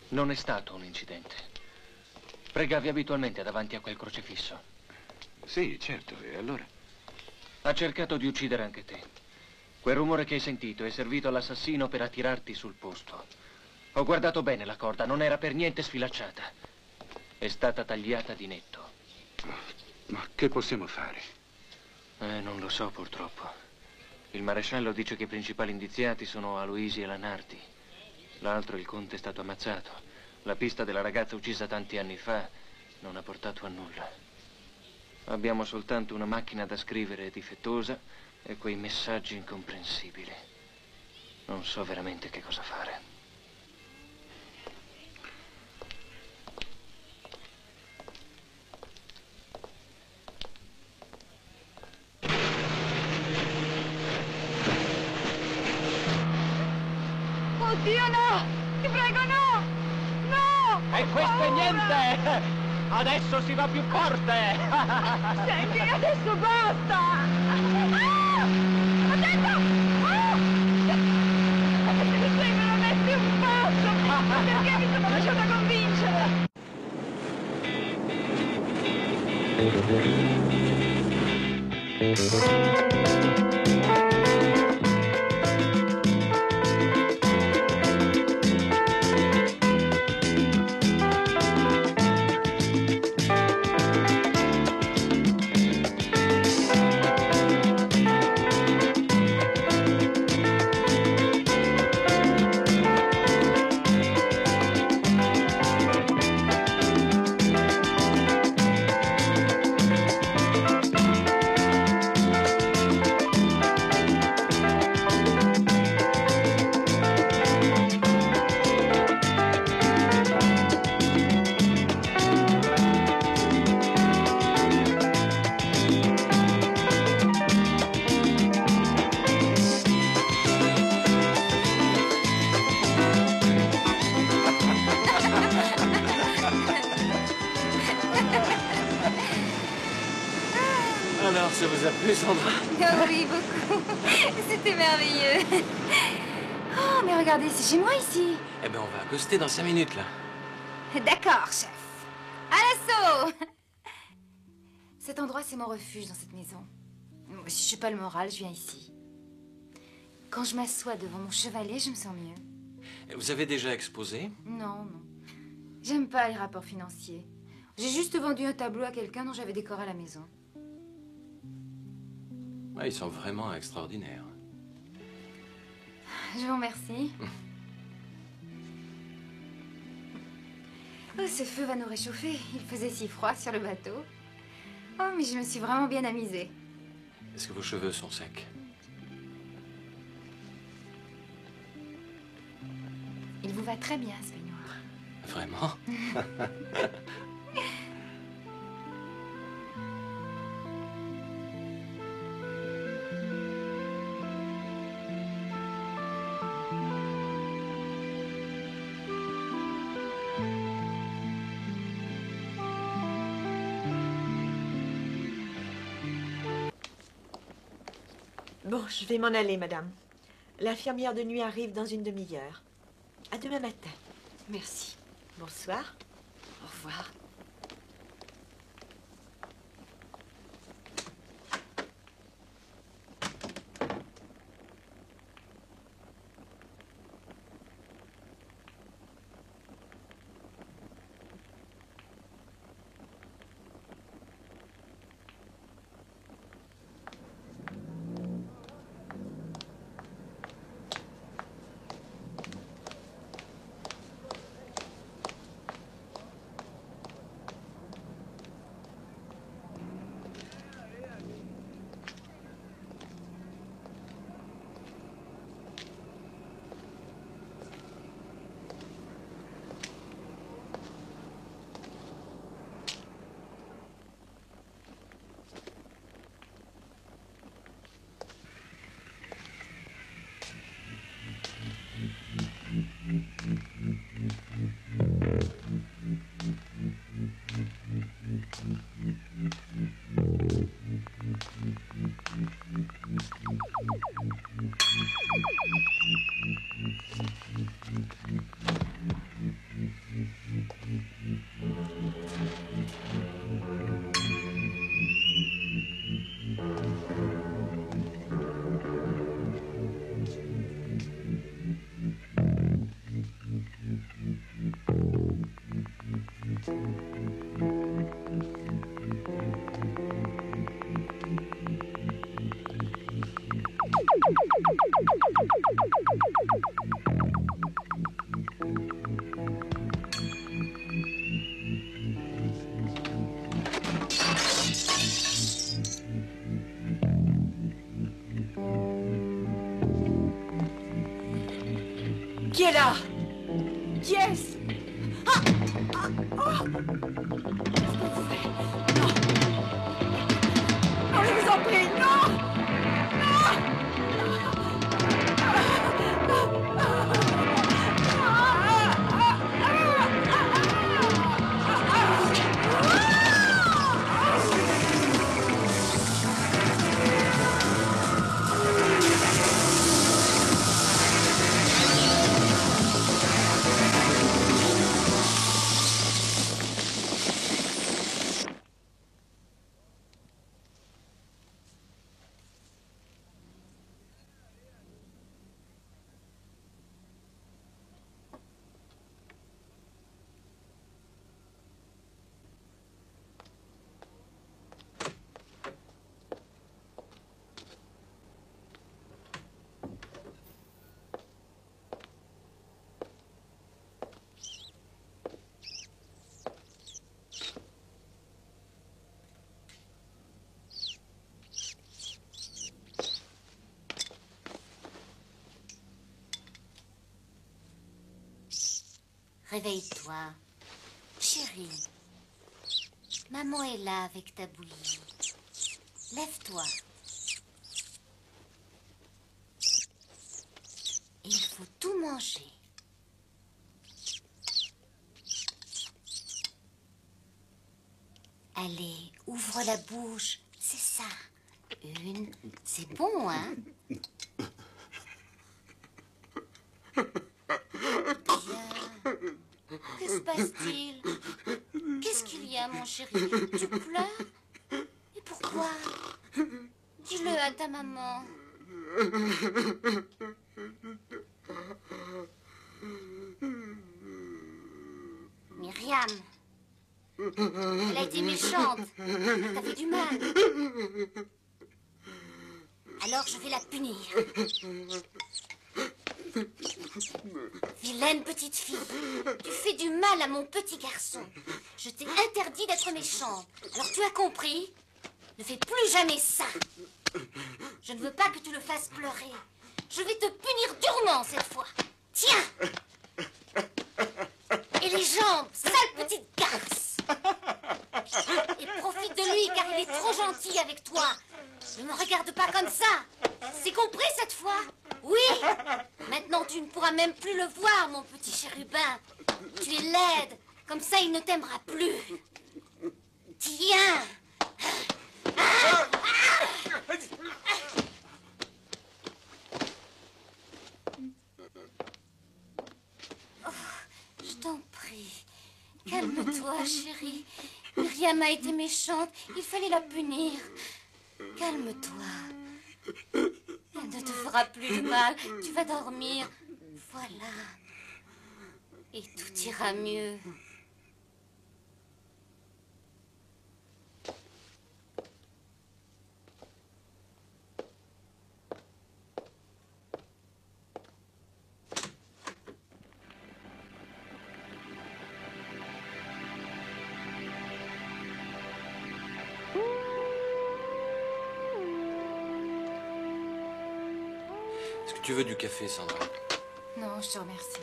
Non è stato un incidente. Pregavi abitualmente davanti a quel crocifisso? Sì, certo, e allora? Ha cercato di uccidere anche te. Quel rumore che hai sentito è servito all'assassino per attirarti sul posto. Ho guardato bene la corda, non era per niente sfilacciata. È stata tagliata di netto. Ma che possiamo fare? Non lo so, purtroppo. Il maresciallo dice che i principali indiziati sono Aloisi e Lanardi. L'altro, il conte, è stato ammazzato. La pista della ragazza uccisa tanti anni fa non ha portato a nulla. Abbiamo soltanto una macchina da scrivere difettosa e quei messaggi incomprensibili. Non so veramente che cosa fare. Oddio, no! Ti prego, no! No! E questo è niente! Adesso si va più forte! Senti, adesso basta! Ah! Attento! Ah! Se mi sei veramente un passo! Perché mi sono Alors, ça vous a plu, Sandra? Oh oui, beaucoup. C'était merveilleux. Oh, mais regardez, c'est chez moi ici. Eh ben, on va accoster dans 5 minutes, là. D'accord, chef. À l'assaut. Cet endroit, c'est mon refuge dans cette maison. Si je suis pas le moral, je viens ici. Quand je m'assois devant mon chevalet, je me sens mieux. Vous avez déjà exposé? Non, non. J'aime pas les rapports financiers. J'ai juste vendu un tableau à quelqu'un dont j'avais décoré la maison. Ouais, ils sont vraiment extraordinaires. Je vous remercie. Oh, ce feu va nous réchauffer. Il faisait si froid sur le bateau. Oh, mais je me suis vraiment bien amusée. Est-ce que vos cheveux sont secs? Il vous va très bien, ce peignoir. Vraiment? Bon, je vais m'en aller, madame. L'infirmière de nuit arrive dans une demi-heure. À demain matin. Merci. Bonsoir. Au revoir. Qui est là? Qui est-ce? Ah! Ah! Ah! Qu'est-ce que vous faites? Non! Non, je vous en prie, non! Non! Réveille-toi. Chérie, maman est là avec ta bouillie. Lève-toi. Il faut tout manger. Allez, ouvre la bouche. C'est ça. Une. C'est bon, hein? Bien. Que se passe-t-il? Qu'est-ce qu'il y a, mon chéri? Tu pleures? Et pourquoi? Dis-le à ta maman. Myriam. Elle a été méchante. Elle t'a fait du mal. Alors je vais la punir. Vilaine petite fille, tu fais du mal à mon petit garçon. Je t'ai interdit d'être méchante. Alors tu as compris? Ne fais plus jamais ça. Je ne veux pas que tu le fasses pleurer. Je vais te punir durement cette fois. Tiens! Et les jambes, sale petite garce. Et profite de lui car il est trop gentil avec toi. Ne me regarde pas comme ça. C'est compris cette fois? Oui. Maintenant tu ne pourras même plus le voir, mon petit chérubin. Tu es laide. Comme ça il ne t'aimera plus. Tiens. Oh, je t'en prie. Calme-toi, chérie. Myriam a été méchante. Il fallait la punir. Calme-toi. Elle ne te fera plus de mal. Tu vas dormir. Voilà. Et tout ira mieux. Est-ce que tu veux du café, Sandra? Non, je te remercie.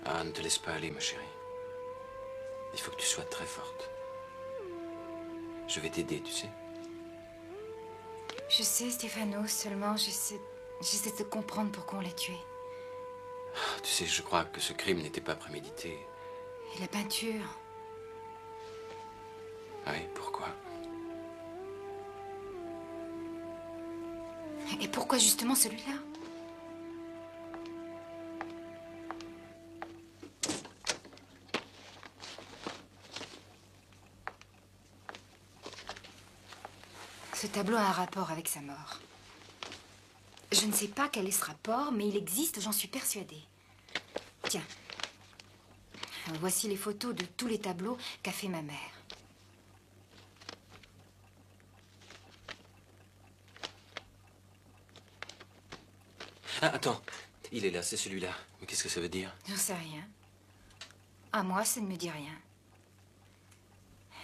Ah, ne te laisse pas aller, ma chérie. Il faut que tu sois très forte. Je vais t'aider, tu sais. Je sais, Stefano, seulement j'essaie de comprendre pourquoi on l'a tué. Tu sais, je crois que ce crime n'était pas prémédité. Et la peinture? Oui, pourquoi? Et pourquoi justement celui-là? Ce tableau a un rapport avec sa mort. Je ne sais pas quel est ce rapport, mais il existe, j'en suis persuadée. Tiens. Voici les photos de tous les tableaux qu'a fait ma mère. Ah, attends. Il est là, c'est celui-là. Mais qu'est-ce que ça veut dire? J'en sais rien. À moi, ça ne me dit rien.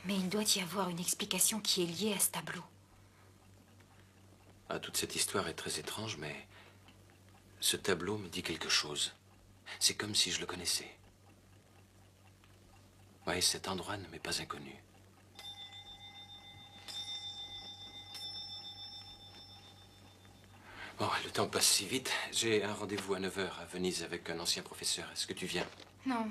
Mais il doit y avoir une explication qui est liée à ce tableau. Ah, toute cette histoire est très étrange, mais ce tableau me dit quelque chose. C'est comme si je le connaissais. Oui, cet endroit ne m'est pas inconnu. Bon, le temps passe si vite. J'ai un rendez-vous à 9h à Venise avec un ancien professeur. Est-ce que tu viens? Non.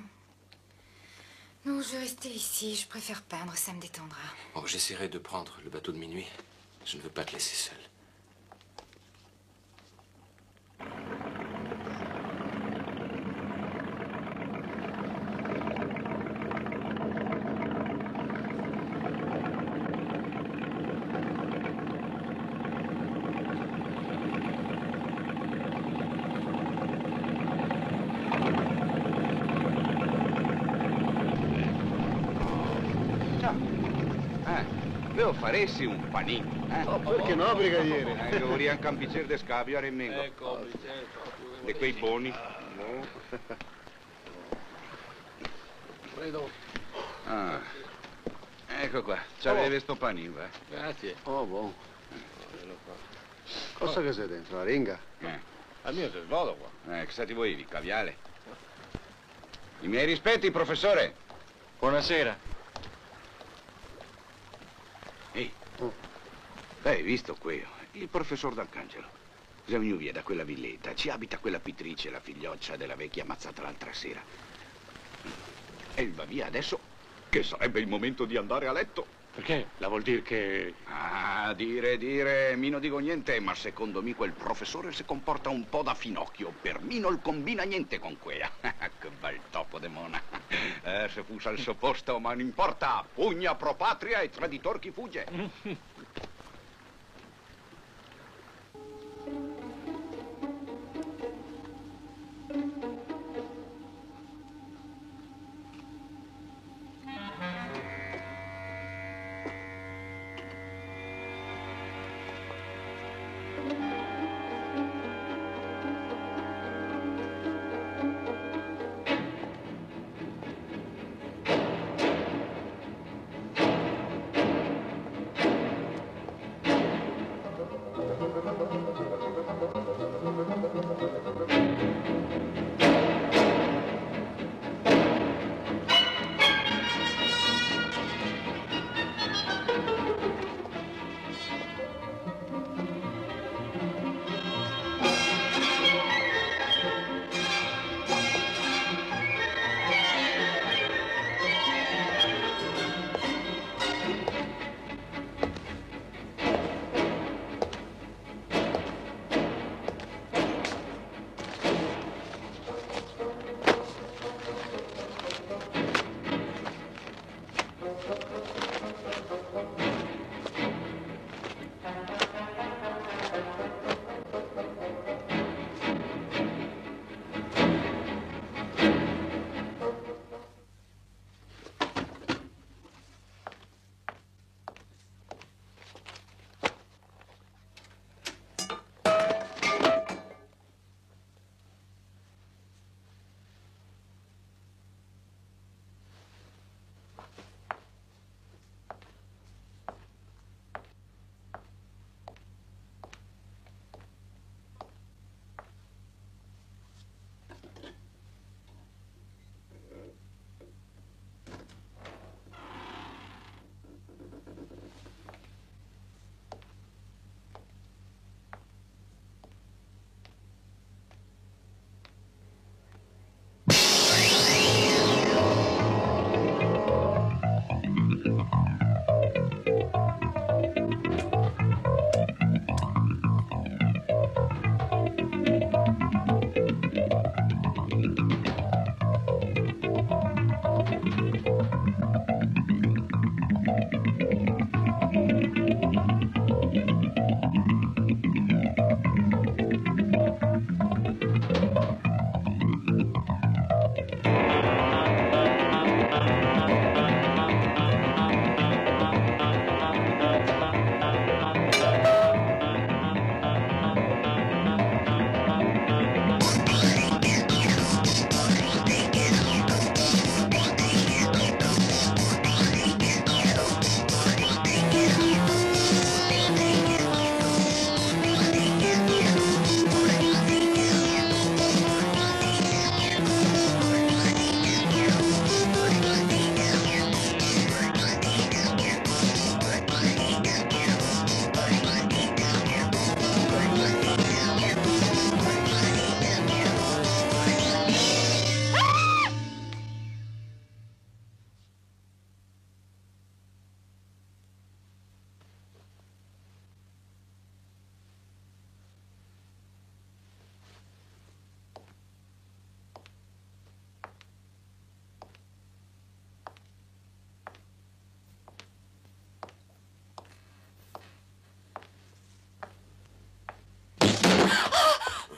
Non, je vais rester ici. Je préfère peindre, ça me détendra. Bon, j'essaierai de prendre le bateau de minuit. Je ne veux pas te laisser seule. Io faresti un panino, eh? Oh, perché no, brigadiere? Dovrei anche un pizzere di scabio a Remmengo. Ecco, Di quei buoni. No. Credo. Ah. Ecco qua, c'aveva sto panino, va. Grazie. Oh, buono. Cosa che c'è dentro? La ringa? Al mio se svodo qua. Che stati voi, caviale? I miei rispetti, professore. Buonasera. Ehi, hai visto qui? Il professor D'Arcangelo. Siamo venuti via da quella villetta. Ci abita quella pittrice, la figlioccia della vecchia ammazzata l'altra sera. E va via adesso che sarebbe il momento di andare a letto. Perché? La vuol dire che... Ah, dire, mi non dico niente, ma secondo me quel professore si comporta un po' da finocchio. Per me non combina niente con quella. Che bel topo de mona. Se fusse al suo posto, ma non importa. Pugna pro patria e traditor chi fugge.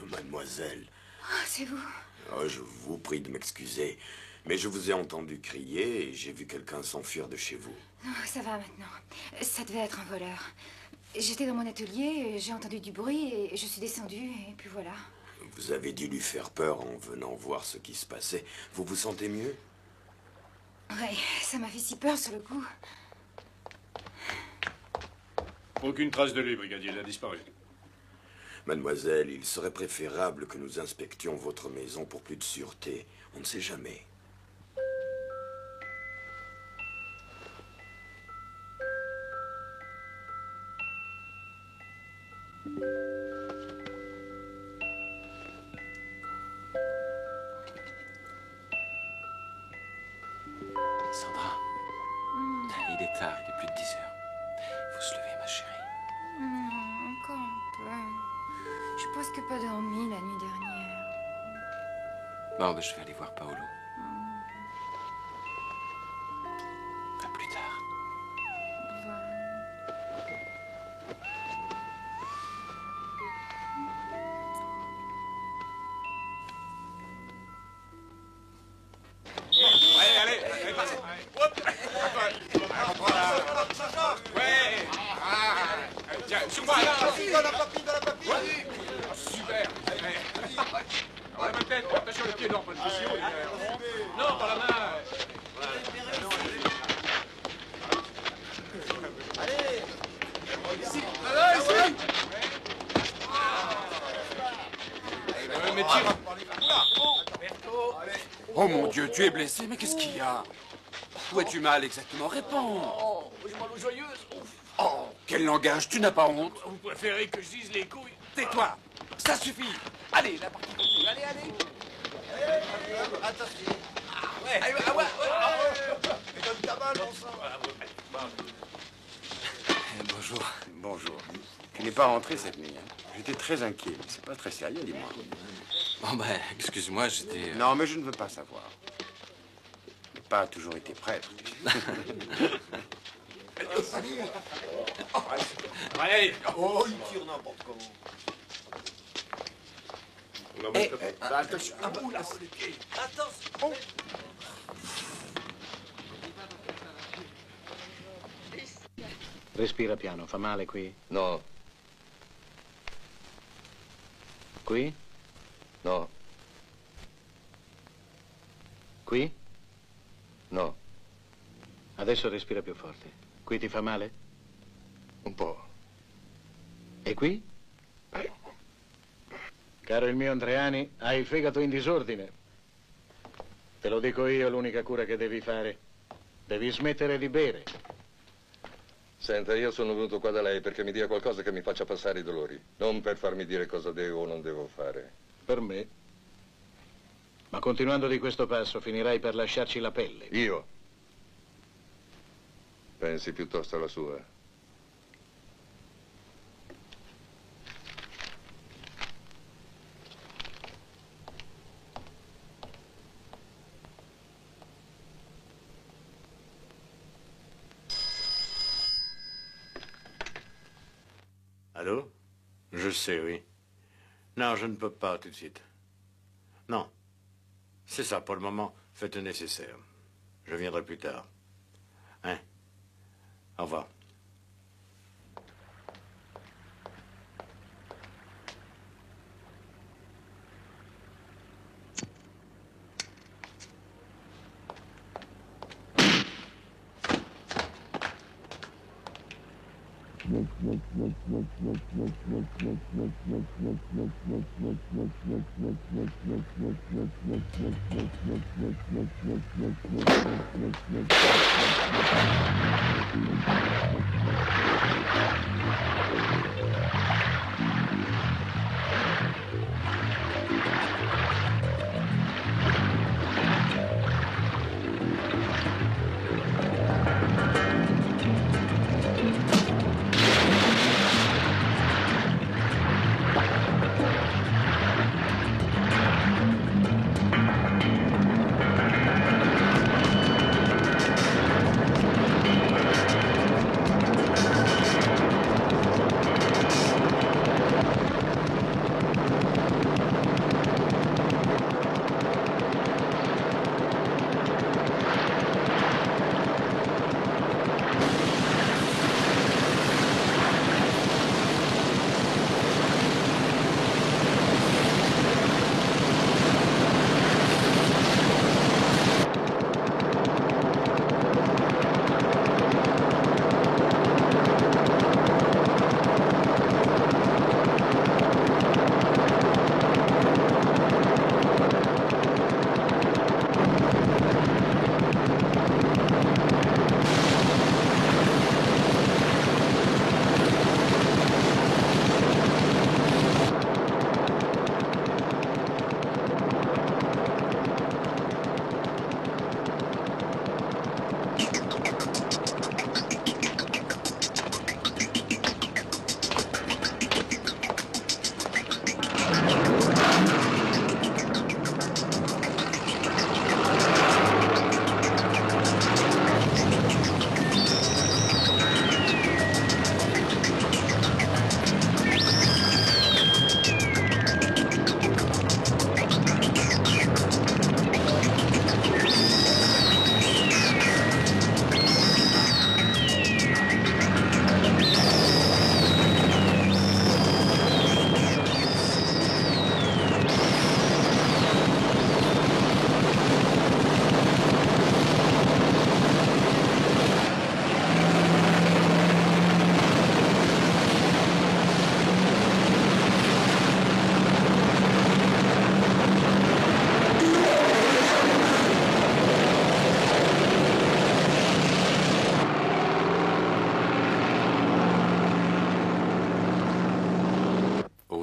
Mademoiselle. Oh, c'est vous. Oh, je vous prie de m'excuser, mais je vous ai entendu crier et j'ai vu quelqu'un s'enfuir de chez vous. Oh, ça va maintenant. Ça devait être un voleur. J'étais dans mon atelier, j'ai entendu du bruit et je suis descendue et puis voilà. Vous avez dû lui faire peur en venant voir ce qui se passait. Vous vous sentez mieux? Oui, ça m'a fait si peur sur le coup. Aucune trace de lui, brigadier, il a disparu. Mademoiselle, il serait préférable que nous inspections votre maison pour plus de sûreté. On ne sait jamais. Sandra, il est tard, il est plus de 10 heures. Il faut se lever, ma chérie. Encore un peu. J'ai presque pas dormi la nuit dernière. Bon, ben, je vais aller voir Paolo. À plus tard. Allez, passez. Hop. Ouais. Tiens, sur moi. Dans la papille. Super. Dans la tête, attention le pied, non, pas de pression. Non, dans la main. Allez. Ici. Mais tire. Oh mon Dieu, tu es blessé, mais qu'est-ce qu'il y a? Où as-tu mal exactement? Réponds. Oh, j'ai mal aux joyeuses. Oh, quel langage, tu n'as pas honte? Vous préférez que je dise les couilles? Tais-toi, ça suffit. Allez, la partie continue, allez. Attention. Ouais. Allez, mais donne ta balle, bon sang. Bonjour. Bonjour. Tu n'es pas rentré cette nuit, hein? J'étais très inquiet, mais c'est pas très sérieux, dis-moi. Bon, ben, excuse-moi, j'étais... Non, mais je ne veux pas savoir. Je n'ai pas toujours été prêtre, tu sais. Allez. Oh, il tire n'importe comment. Attention. Oula, c'est les pieds. Attention. Respira piano, fa male qui? No. Qui? No. Qui? No. Adesso respira più forte. Qui ti fa male? Un po'. E qui? Caro il mio Andreani, hai il fegato in disordine. Te lo dico io, l'unica cura che devi fare. Devi smettere di bere. Senta, io sono venuto qua da lei perché mi dia qualcosa che mi faccia passare i dolori. Non per farmi dire cosa devo o non devo fare. Per me. Ma continuando di questo passo finirai per lasciarci la pelle. Io? Pensi piuttosto alla sua. Allô? Je sais, oui. Non, je ne peux pas tout de suite. Non. C'est ça, pour le moment, faites le nécessaire. Je viendrai plus tard. Hein? Au revoir.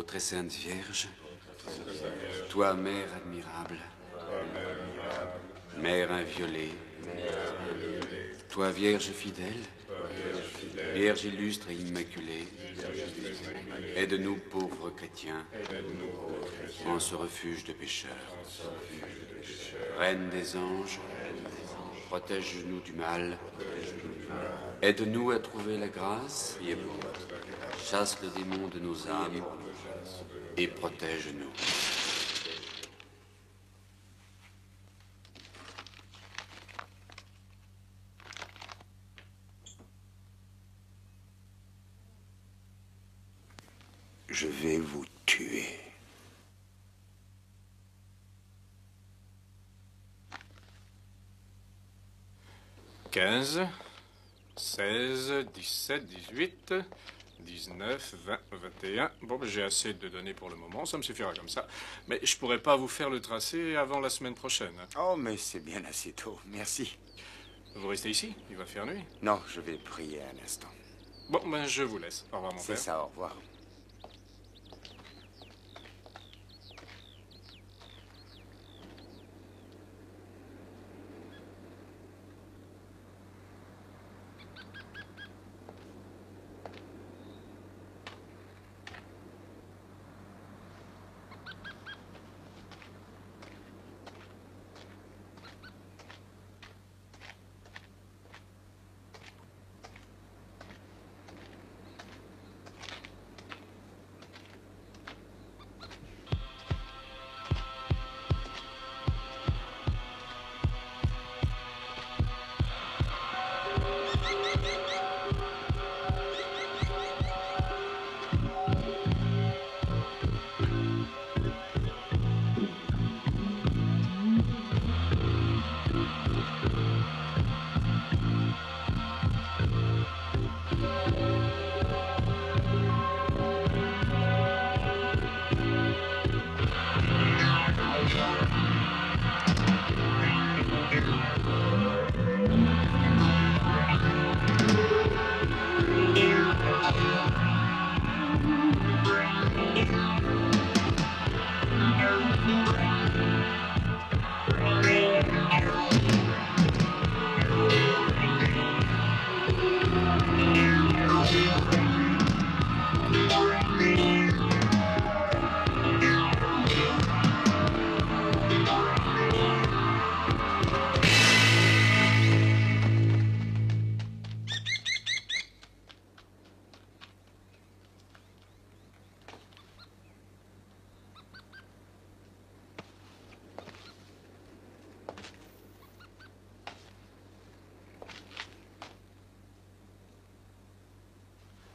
Ô très sainte Vierge, toi, Mère admirable, Mère inviolée, toi, Vierge fidèle, Vierge illustre et immaculée, aide-nous, pauvres chrétiens, en ce refuge de pécheurs. Reine des anges, protège-nous du mal, aide-nous à trouver la grâce, chasse le démon de nos âmes et protège-nous. Je vais vous tuer. « 15, 16, 17, 18, 19, 20, 21. Bon, ben, j'ai assez de données pour le moment, ça me suffira comme ça. Mais je pourrais pas vous faire le tracé avant la semaine prochaine. Oh, mais c'est bien assez tôt, merci. Vous restez ici? Il va faire nuit. Non, je vais prier un instant. Bon, ben, je vous laisse. Au revoir, mon père. C'est ça, au revoir.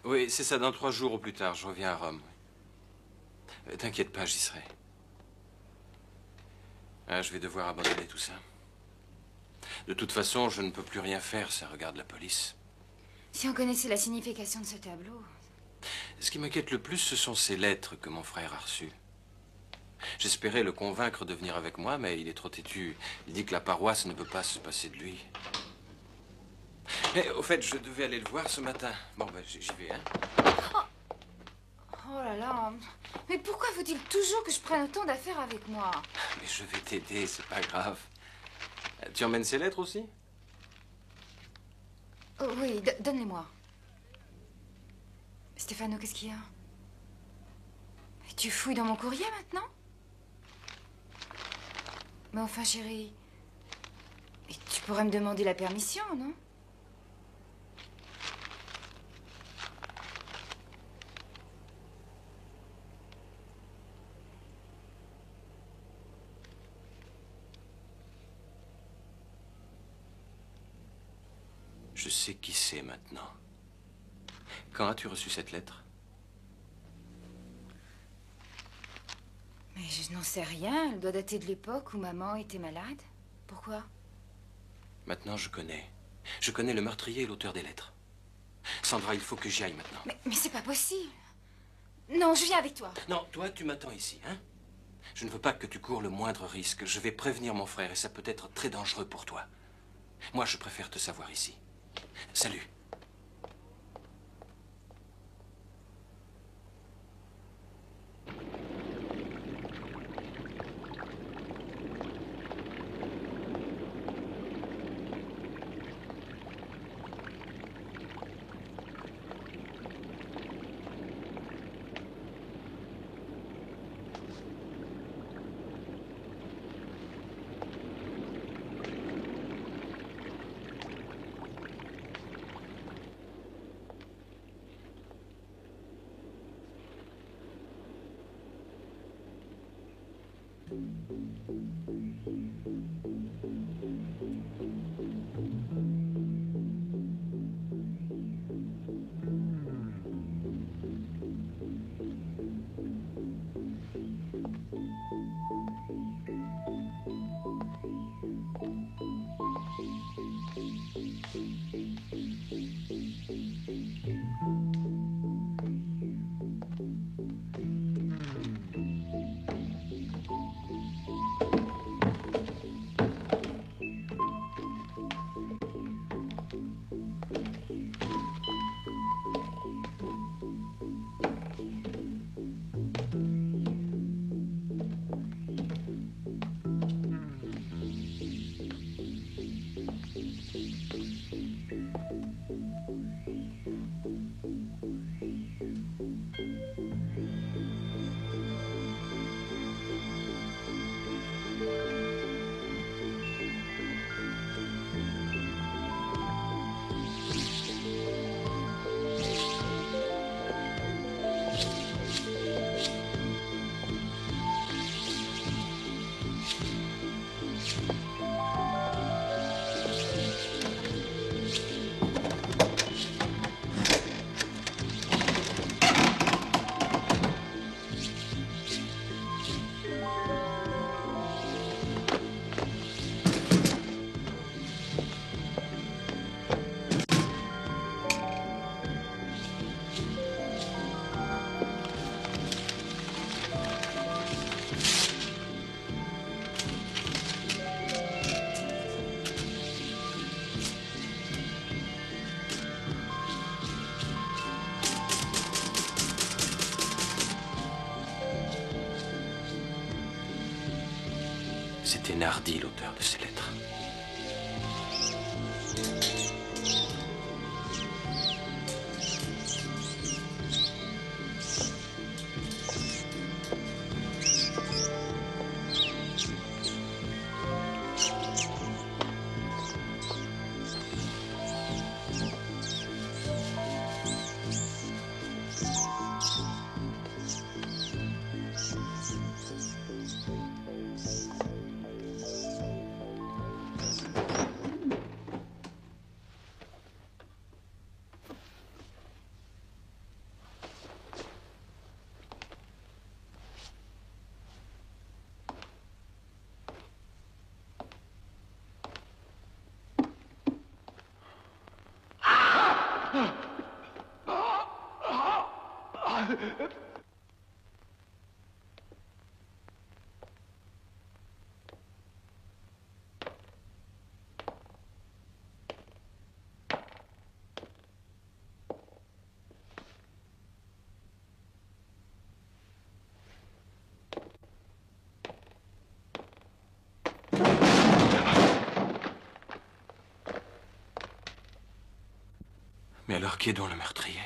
Oui, c'est ça, dans 3 jours au plus tard, je reviens à Rome. T'inquiète pas, j'y serai. Ah, je vais devoir abandonner tout ça. De toute façon, je ne peux plus rien faire, ça regarde la police. Si on connaissait la signification de ce tableau... Ce qui m'inquiète le plus, ce sont ces lettres que mon frère a reçues. J'espérais le convaincre de venir avec moi, mais il est trop têtu. Il dit que la paroisse ne peut pas se passer de lui. Mais au fait, je devais aller le voir ce matin. Bon, ben, j'y vais, hein. Oh là là, mais pourquoi faut-il toujours que je prenne autant d'affaires avec moi? Mais je vais t'aider, c'est pas grave. Tu emmènes ces lettres aussi? Oh, oui, donne-les-moi. Stefano, qu'est-ce qu'il y a? Tu fouilles dans mon courrier maintenant? Mais enfin, chérie, tu pourrais me demander la permission, non? Je sais qui c'est maintenant. Quand as-tu reçu cette lettre? Mais je n'en sais rien. Elle doit dater de l'époque où maman était malade. Pourquoi? Maintenant, je connais. Je connais le meurtrier et l'auteur des lettres. Sandra, il faut que j'y aille maintenant. Mais c'est pas possible. Non, je viens avec toi. Non, toi, tu m'attends ici, hein? Je ne veux pas que tu cours le moindre risque. Je vais prévenir mon frère et ça peut être très dangereux pour toi. Moi, je préfère te savoir ici. Salut. C'était Nardi, l'auteur de ces lettres. Mais alors, qui est donc le meurtrier?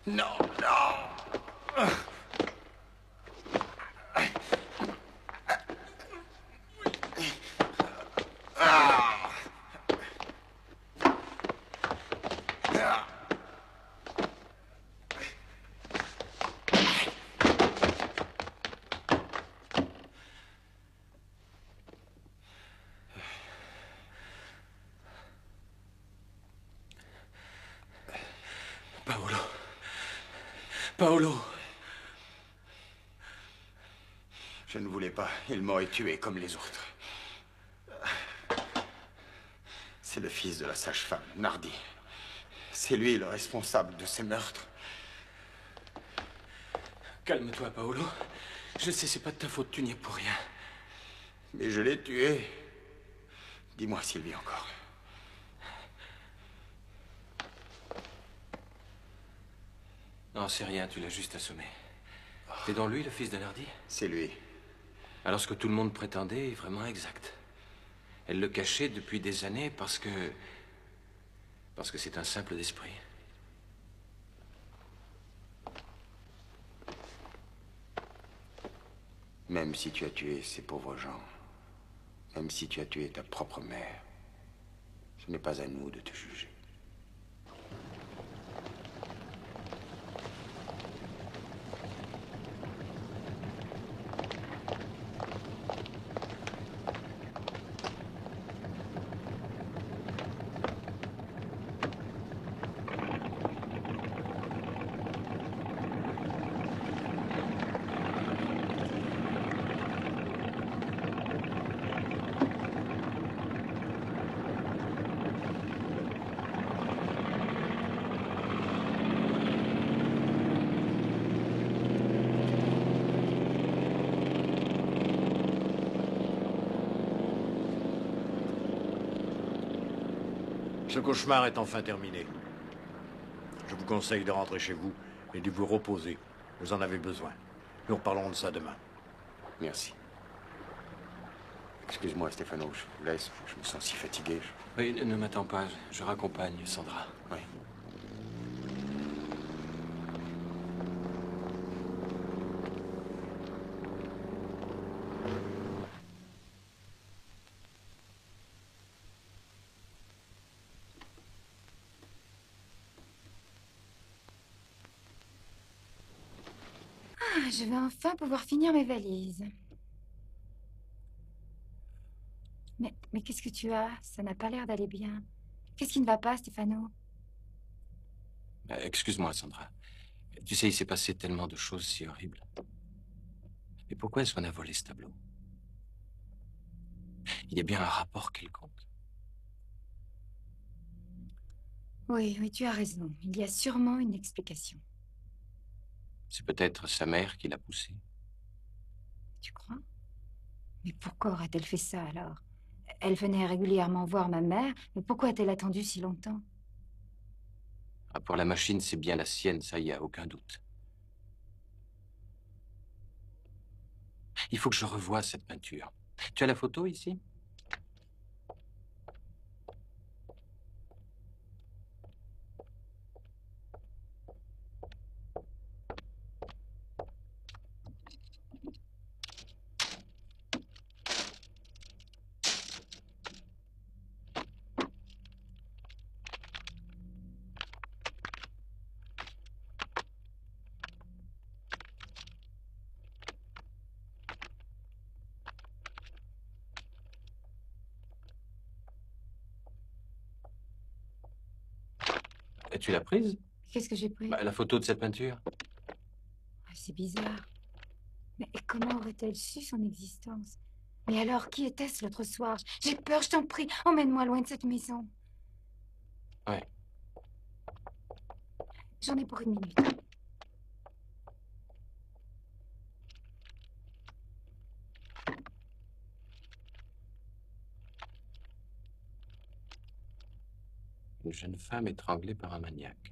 Non, non. Paolo. Paolo. Je ne voulais pas. Il m'aurait tué comme les autres. C'est le fils de la sage-femme, Nardi. C'est lui le responsable de ces meurtres. Calme-toi, Paolo. Je sais, c'est pas de ta faute, tu n'y es pour rien. Mais je l'ai tué. Dis-moi s'il vit encore. Non, c'est rien, tu l'as juste assommé. C'est donc lui, le fils de Nardi? C'est lui. Alors ce que tout le monde prétendait est vraiment exact. Elle le cachait depuis des années parce que c'est un simple d'esprit. Même si tu as tué ces pauvres gens, même si tu as tué ta propre mère, ce n'est pas à nous de te juger. Ce cauchemar est enfin terminé. Je vous conseille de rentrer chez vous et de vous reposer. Vous en avez besoin. Nous reparlerons de ça demain. Merci. Excuse-moi, Stefano, je vous laisse. Je me sens si fatigué. Oui, ne m'attends pas. Je raccompagne Sandra. Oui. Ah, je vais enfin pouvoir finir mes valises. Mais qu'est-ce que tu as? Ça n'a pas l'air d'aller bien. Qu'est-ce qui ne va pas, Stefano? Excuse-moi, Sandra. Tu sais, il s'est passé tellement de choses si horribles. Mais pourquoi est-ce qu'on a volé ce tableau? Il y a bien un rapport quelconque. Oui, tu as raison. Il y a sûrement une explication. C'est peut-être sa mère qui l'a poussé. Tu crois? Mais pourquoi aurait-elle fait ça, alors? Elle venait régulièrement voir ma mère, mais pourquoi a-t-elle attendu si longtemps? Ah, pour la machine, c'est bien la sienne, ça, y a aucun doute. Il faut que je revoie cette peinture. Tu as la photo ici? Et tu l'as prise? Qu'est-ce que j'ai pris? La photo de cette peinture. Ah, c'est bizarre. Mais comment aurait-elle su son existence? Mais alors, qui était-ce l'autre soir? J'ai peur, je t'en prie. Emmène-moi loin de cette maison. Ouais. J'en ai pour une minute. Une jeune femme étranglée par un maniaque.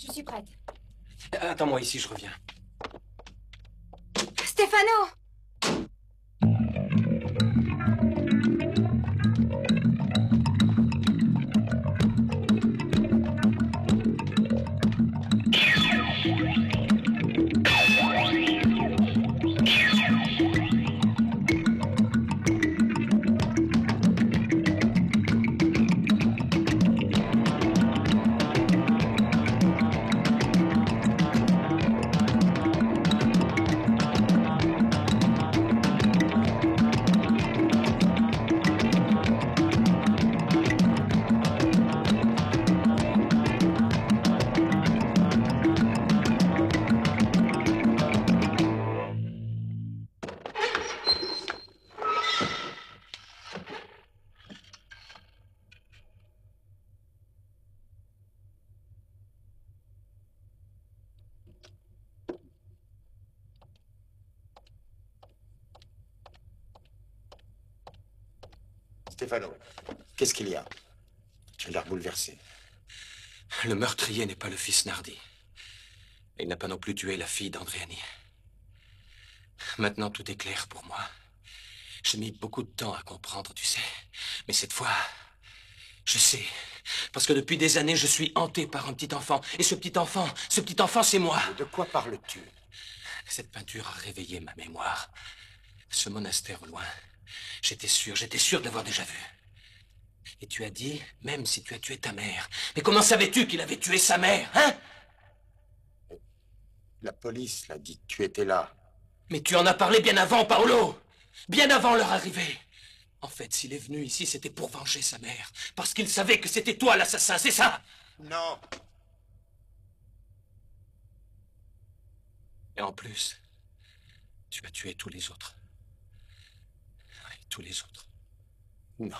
Je suis prête. Attends-moi ici, je reviens. Stefano! Stefano, qu'est-ce qu'il y a? Tu as l'air bouleversé. Le meurtrier n'est pas le fils Nardi. Et il n'a pas non plus tué la fille d'Andréani. Maintenant, tout est clair pour moi. J'ai mis beaucoup de temps à comprendre, tu sais. Mais cette fois, je sais. Parce que depuis des années, je suis hanté par un petit enfant. Et ce petit enfant, c'est moi. De quoi parles-tu? Cette peinture a réveillé ma mémoire. Ce monastère au loin, J'étais sûr de l'avoir déjà vu. Et tu as dit, même si tu as tué ta mère. Mais comment savais-tu qu'il avait tué sa mère, hein? La police l'a dit, tu étais là. Mais tu en as parlé bien avant, Paolo! Bien avant leur arrivée. En fait, s'il est venu ici, c'était pour venger sa mère. Parce qu'il savait que c'était toi l'assassin, c'est ça? Non. Et en plus, tu as tué tous les autres. Oui, tous les autres. Non.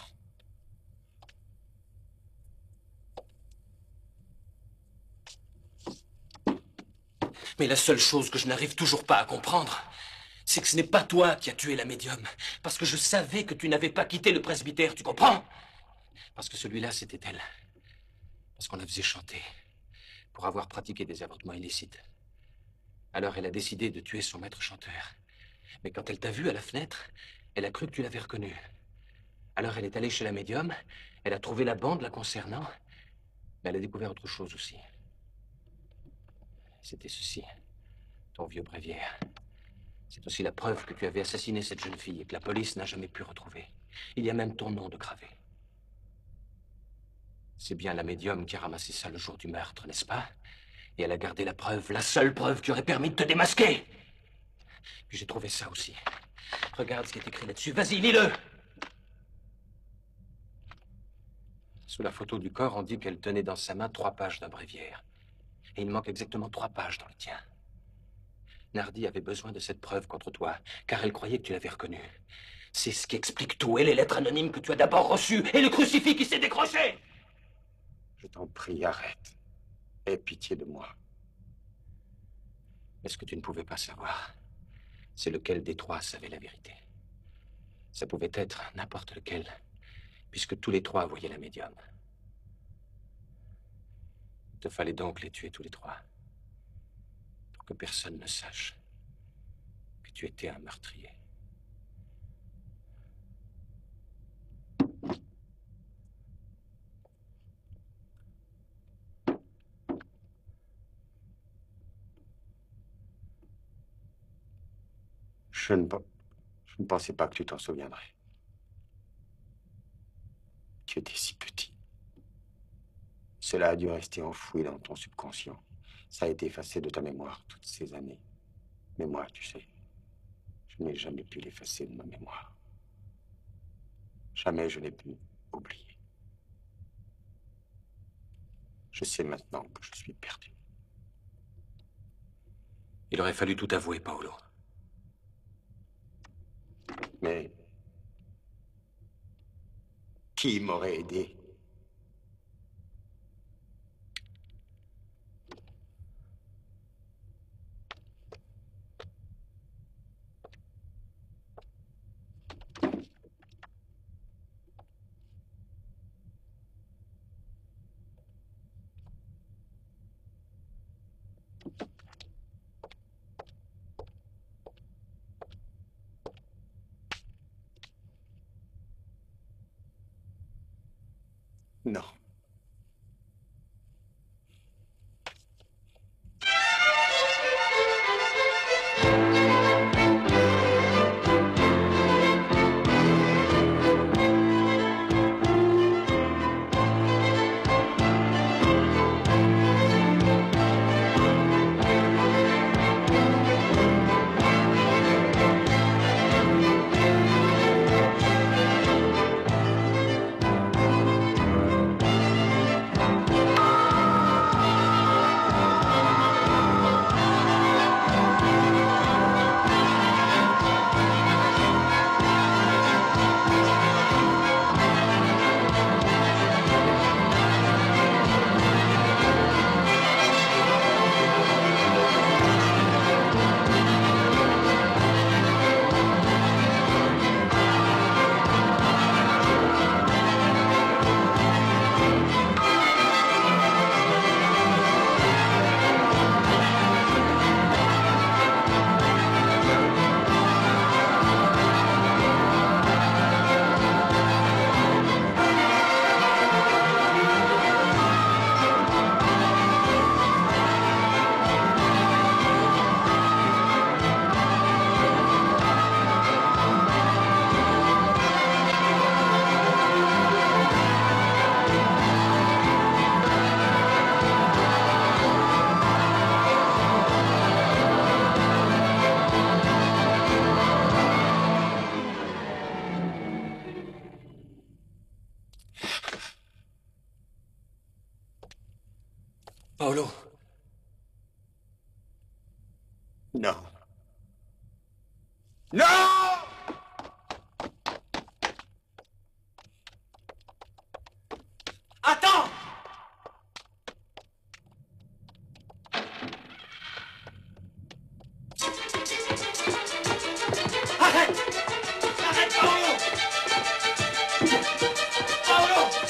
Mais la seule chose que je n'arrive toujours pas à comprendre, c'est que ce n'est pas toi qui as tué la médium. Parce que je savais que tu n'avais pas quitté le presbytère, tu comprends? Parce que celui-là, c'était elle. Parce qu'on la faisait chanter. Pour avoir pratiqué des avortements illicites. Alors elle a décidé de tuer son maître chanteur. Mais quand elle t'a vu à la fenêtre, elle a cru que tu l'avais reconnu. Alors elle est allée chez la médium, elle a trouvé la bande la concernant, mais elle a découvert autre chose aussi. C'était ceci, ton vieux bréviaire. C'est aussi la preuve que tu avais assassiné cette jeune fille et que la police n'a jamais pu retrouver. Il y a même ton nom de gravé. C'est bien la médium qui a ramassé ça le jour du meurtre, n'est-ce pas? Et elle a gardé la preuve, la seule preuve qui aurait permis de te démasquer. Puis j'ai trouvé ça aussi. Regarde ce qui est écrit là-dessus. Vas-y, lis-le! Sous la photo du corps, on dit qu'elle tenait dans sa main 3 pages d'un bréviaire. Et il manque exactement 3 pages dans le tien. Nardi avait besoin de cette preuve contre toi, car elle croyait que tu l'avais reconnu. C'est ce qui explique tout, et les lettres anonymes que tu as d'abord reçues, et le crucifix qui s'est décroché! Je t'en prie, arrête. Aie pitié de moi. Mais ce que tu ne pouvais pas savoir, c'est lequel des 3 savait la vérité. Ça pouvait être n'importe lequel, puisque tous les 3 voyaient la médium. Il te fallait donc les tuer tous les 3, pour que personne ne sache que tu étais un meurtrier. Je ne pensais pas que tu t'en souviendrais. Tu étais si petit. Cela a dû rester enfoui dans ton subconscient. Ça a été effacé de ta mémoire toutes ces années. Mais moi, tu sais, je n'ai jamais pu l'effacer de ma mémoire. Jamais je n'ai pu oublier. Je sais maintenant que je suis perdu. Il aurait fallu tout avouer, Paolo. Mais qui m'aurait aidé? Non. Paolo. Non. Non! Attends! Arrête! Arrête, Paolo! Paolo!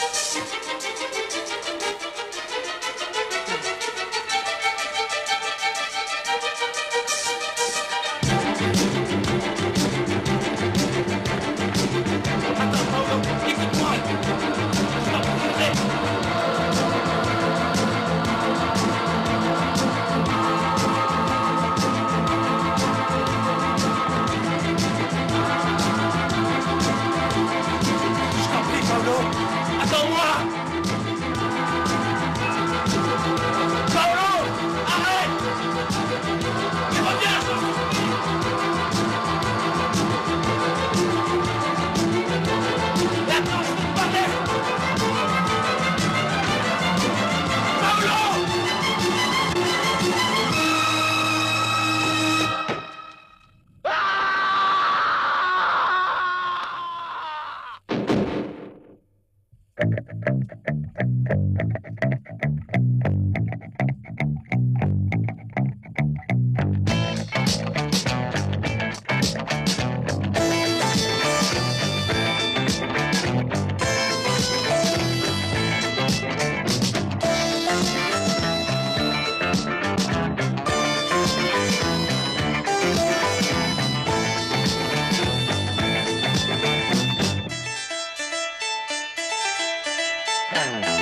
Bye.